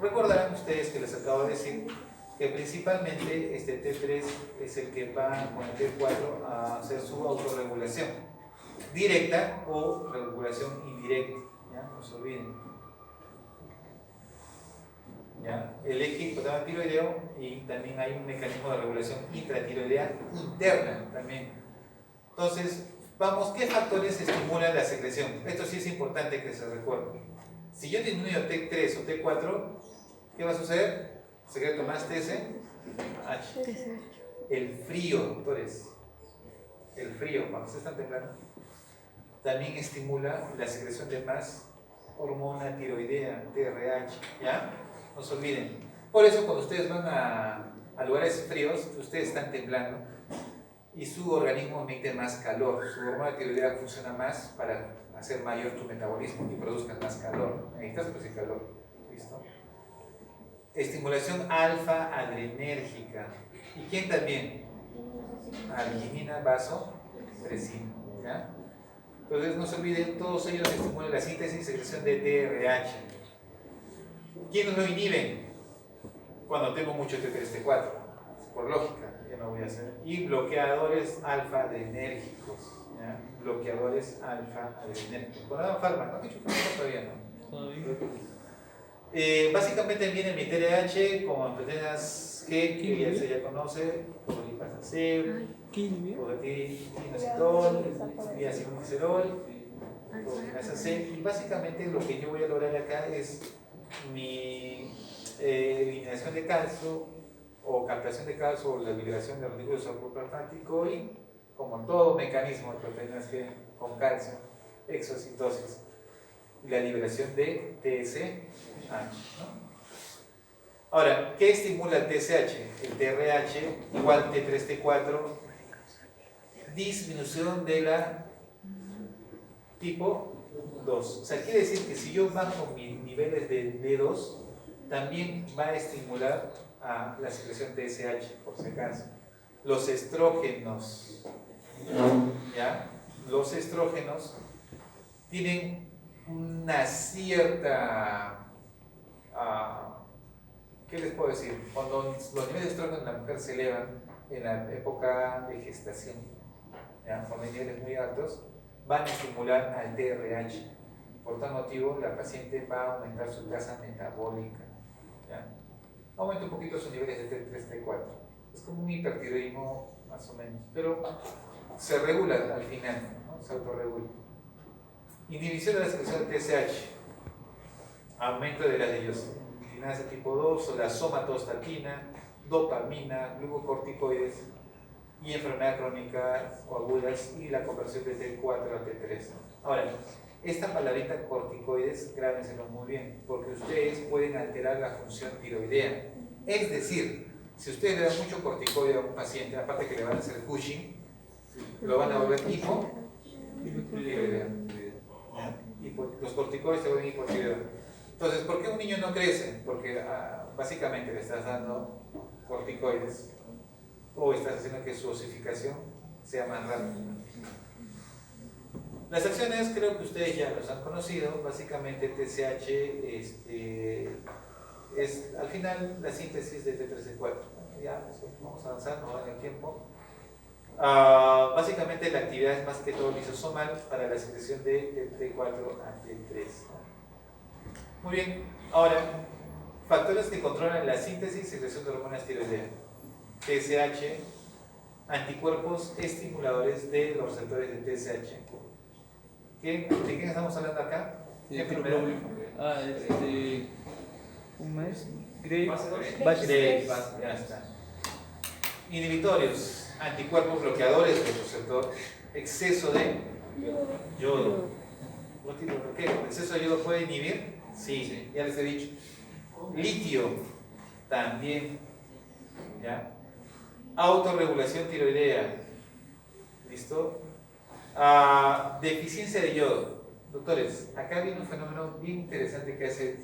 Recordarán ustedes que les acabo de decir que principalmente este T3 es el que va con el T4 a hacer su autorregulación. directa o regulación indirecta. ¿Ya? No se olviden. ¿Ya? El eje hipotálamo tiroideo, y también hay un mecanismo de regulación intratiroidea interna también. Entonces, vamos, ¿qué factores estimulan la secreción? Esto sí es importante que se recuerde. Si yo disminuyo T3 o T4, ¿qué va a suceder? Secreto más TSH. El frío, doctores. El frío, cuando se están temblando, también estimula la secreción de más hormona tiroidea, TRH, ¿ya? No se olviden. Por eso cuando ustedes van a lugares fríos, ustedes están temblando y su organismo emite más calor. Su hormona tiroidea funciona más para hacer mayor tu metabolismo y produzcas más calor. Necesitas producir calor. ¿Listo? Estimulación alfa-adrenérgica. ¿Y quién también? Arginina, vasopresina. ¿Ya? Entonces no se olviden, todos ellos estimulan la síntesis y secreción de TRH. ¿Quiénes lo inhiben? Cuando tengo mucho T3, T4, por lógica, ya no voy a hacer. Y bloqueadores alfa-adrenérgicos. ¿Ya? Bloqueadores alfa-adrenérgicos. Con nada fármaco, ¿no? Todavía no. Todavía. Básicamente viene mi TRH como anfetenas G, que ya se ya conoce, polipasacil, inositol, diacilglicerol, y básicamente lo que yo voy a lograr acá es mi eliminación de calcio o captación de calcio o la liberación de retículo suprarrenal y, como todo mecanismo de proteínas G con calcio, exocitosis, la liberación de TSH, ¿no? Ahora, ¿qué estimula el TSH? El TRH igual T3, T4, disminución de la tipo 2. O sea, quiere decir que si yo bajo mis niveles de D2, también va a estimular a la secreción TSH, por si acaso. Los estrógenos, ¿ya? Los estrógenos tienen una cierta... ¿qué les puedo decir? Cuando los niveles de estrógeno en la mujer se elevan en la época de gestación, ¿ya? Con niveles muy altos, van a estimular al TRH. Por tal motivo, la paciente va a aumentar su tasa metabólica, ¿ya? Aumenta un poquito sus niveles de T3, T4. Es como un hipertiroidismo más o menos, pero se regula al final, ¿no? Se autorregula. Inhibición de la secreción de TSH, aumento de la dioxinasa tipo 2 o la somatostatina, dopamina, glucocorticoides y enfermedad crónica o agudas y la conversión de T4 a T3. Ahora, esta palabrita corticoides, grábenselo muy bien, porque ustedes pueden alterar la función tiroidea. Es decir, si ustedes le dan mucho corticoide a un paciente, aparte que le van a hacer Cushing, lo van a volver hipotiroidea. Los corticoides se vuelven hipotiroidea. Entonces, ¿por qué un niño no crece? Porque básicamente le estás dando corticoides o estás haciendo que su osificación sea más rápida. Las acciones creo que ustedes ya los han conocido. Básicamente TSH es al final la síntesis de T3-T4. Ya, vamos a avanzar, no va en el tiempo. Básicamente la actividad es más que todo lisosomal para la secreción de T4 a T3. Muy bien, ahora, factores que controlan la síntesis y secreción de hormonas tiroideas. TSH, anticuerpos estimuladores de los receptores de TSH. ¿De quién estamos hablando acá? ¿Qué enfermedad? Un mes. Graves. Graves, ya está. Inhibitorios, anticuerpos bloqueadores del receptor. Exceso de yodo. ¿Qué? ¿Exceso de yodo puede inhibir? Sí, ya les he dicho. Litio, también. ¿Ya? Autorregulación tiroidea. ¿Listo? Deficiencia de yodo. Doctores, acá viene un fenómeno bien interesante que hace.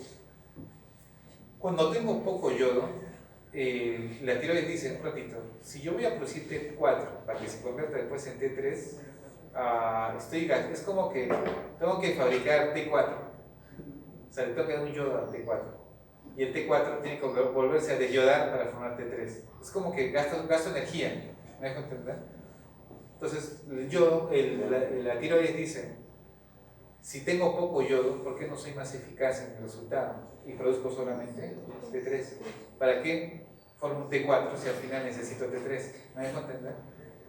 Cuando tengo poco yodo, la tiroides dice, un ratito, si yo voy a producir T4 para que se convierta después en T3, es como que tengo que fabricar T4. O sea, le tengo que dar un yodo al T4. Y el T4 tiene que volverse a desyodar para formar T3. Es como que gasto energía. ¿Me dejo entender? Entonces, la tiroides dice, si tengo poco yodo, ¿por qué no soy más eficaz en el resultado? Y produzco solamente T3. ¿Para qué formo un T4 si al final necesito T3? ¿Me dejo entender?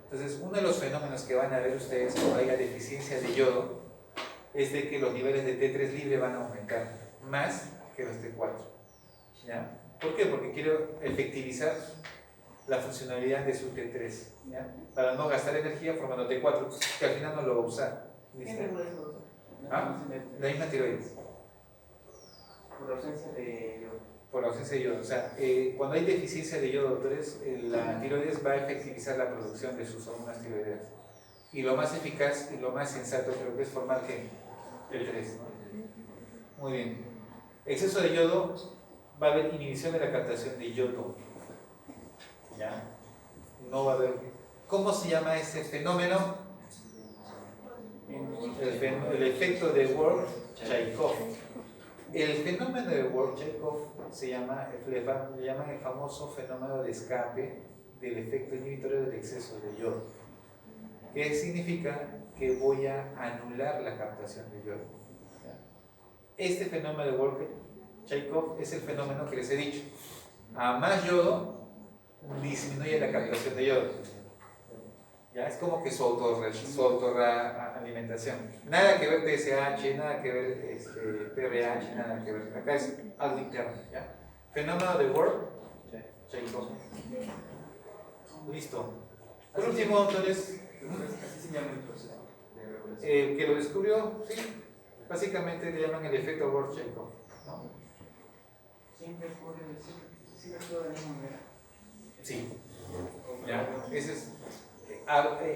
Entonces, uno de los fenómenos que van a ver ustedes cuando haya deficiencia de yodo es de que los niveles de T3 libre van a aumentar más que los T4. ¿Ya? ¿Por qué? Porque quiero efectivizar la funcionalidad de su T3, ¿ya? Para no gastar energía formando T4, que al final no lo va a usar. ¿Listo? ¿Ah? La misma tiroides. Por ausencia de yodo. Por ausencia de yodo. O sea, cuando hay deficiencia de yodo, doctores, la tiroides va a efectivizar la producción de sus hormonas tiroideas. Y lo más eficaz y lo más sensato creo que es formar ¿qué? T3, ¿no? Muy bien. Exceso de yodo, va a haber inhibición de la captación de yodo. ¿Ya? No va a haber. ¿Cómo se llama ese fenómeno? El efecto de Worf-Chaikov. El fenómeno de Worf-Chaikov le llaman el famoso fenómeno de escape del efecto inhibitorio del exceso de yodo. ¿Qué significa? Que voy a anular la captación de yodo. Este fenómeno de Worf-Chaikov es el fenómeno que les he dicho. A más yodo, disminuye la captación de yodo. Ya es como que su autorrealimentación. Nada que ver TSH, nada que ver PRH, nada que ver. Acá es algo interno. ¿Ya? Fenómeno de Worf-Chaikov. Listo. Por último, autores. Así se llama el proceso de regulación. Que lo descubrió, sí. Básicamente le llaman el efecto Worf-Chaikov, ¿no? Siempre ocurre, siempre actúa de la misma manera. Sí. ¿Ya?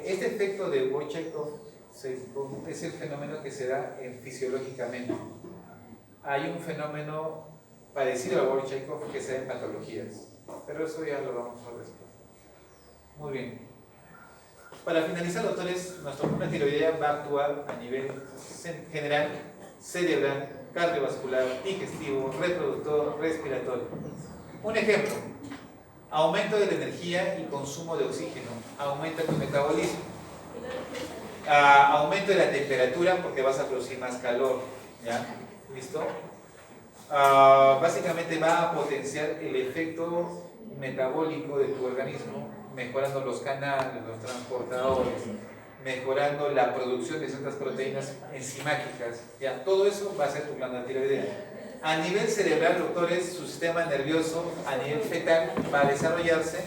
Este efecto de Worf-Chaikov es el fenómeno que se da fisiológicamente. Hay un fenómeno parecido a Worf-Chaikov que se da en patologías, pero eso ya lo vamos a ver después. Muy bien. Para finalizar, doctores, nuestra hormona tiroidea va a actuar a nivel general, cerebral, cardiovascular, digestivo, reproductor, respiratorio. Un ejemplo: aumento de la energía y consumo de oxígeno, aumenta tu metabolismo, aumento de la temperatura porque vas a producir más calor, ¿ya? ¿Listo? Básicamente va a potenciar el efecto metabólico de tu organismo, mejorando los canales, los transportadores, mejorando la producción de ciertas proteínas enzimáticas, ¿ya? Todo eso va a ser tu glándula tiroidea. A nivel cerebral, doctores, su sistema nervioso a nivel fetal va a desarrollarse,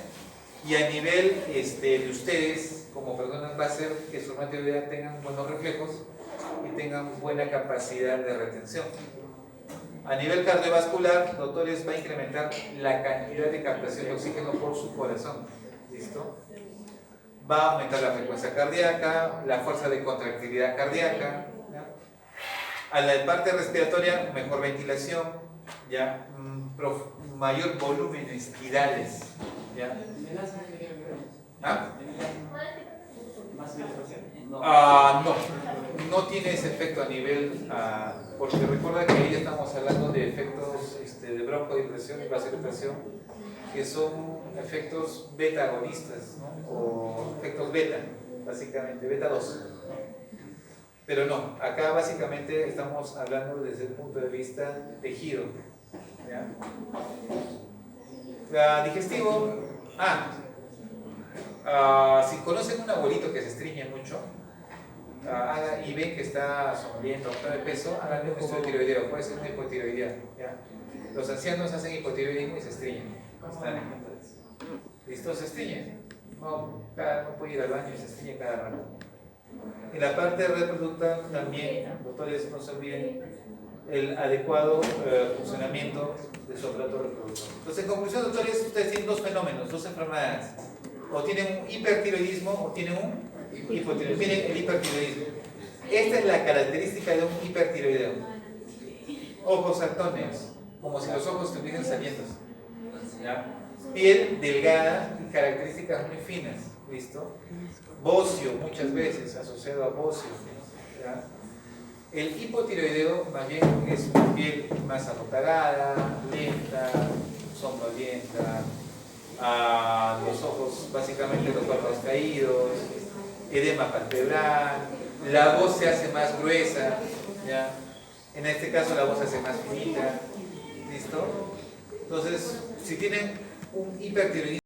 y a nivel de ustedes como personas va a hacer que su hormona tiroidea tengan buenos reflejos y tengan buena capacidad de retención. A nivel cardiovascular, doctores, va a incrementar la cantidad de captación de oxígeno por su corazón. ¿Listo? Va a aumentar la frecuencia cardíaca, la fuerza de contractilidad cardíaca. ¿Ya? A la parte respiratoria, mejor ventilación, ¿ya? Mayor volumen espirales, ¿ya? ¿Ah? ¿Más filtración? No tiene ese efecto a nivel, porque recuerda que ahí estamos hablando de efectos de broncodilatación y vasodilatación, que son efectos beta agonistas, ¿no? O efectos beta, básicamente, beta 2. Pero no, acá básicamente estamos hablando desde el punto de vista tejido. ¿Ya? Digestivo. Si conocen un abuelito que se estriñe mucho y ven que está sonriendo, está de peso, háganle un estudio tiroideo, puede ser una hipotiroidea. ¿Ya? Los ancianos hacen hipotiroidismo y se estriñen. ¿Listo? Se estriñen. No puede ir al baño y se estriñe cada rato. En la parte reproductiva también, doctores, no se olviden el adecuado funcionamiento de su aparato reproductor. Entonces, en conclusión, doctores, ustedes tienen dos fenómenos, dos enfermedades. O tienen un hipertiroidismo o tienen un hipotiroidismo. Miren el hipertiroidismo. Esta es la característica de un hipertiroideo. Ojos saltones, como si los ojos estuviesen saliendo. ¿Ya? Piel delgada y características muy finas. ¿Listo? Bocio, muchas veces asociado a bocio. ¿Ya? El hipotiroideo más bien es una piel más apagada, lenta, somnolienta, los ojos básicamente los párpados caídos, edema palpebral, la voz se hace más gruesa, ¿ya? En este caso la voz se hace más finita, ¿listo? Entonces, si tienen un hipertiroidismo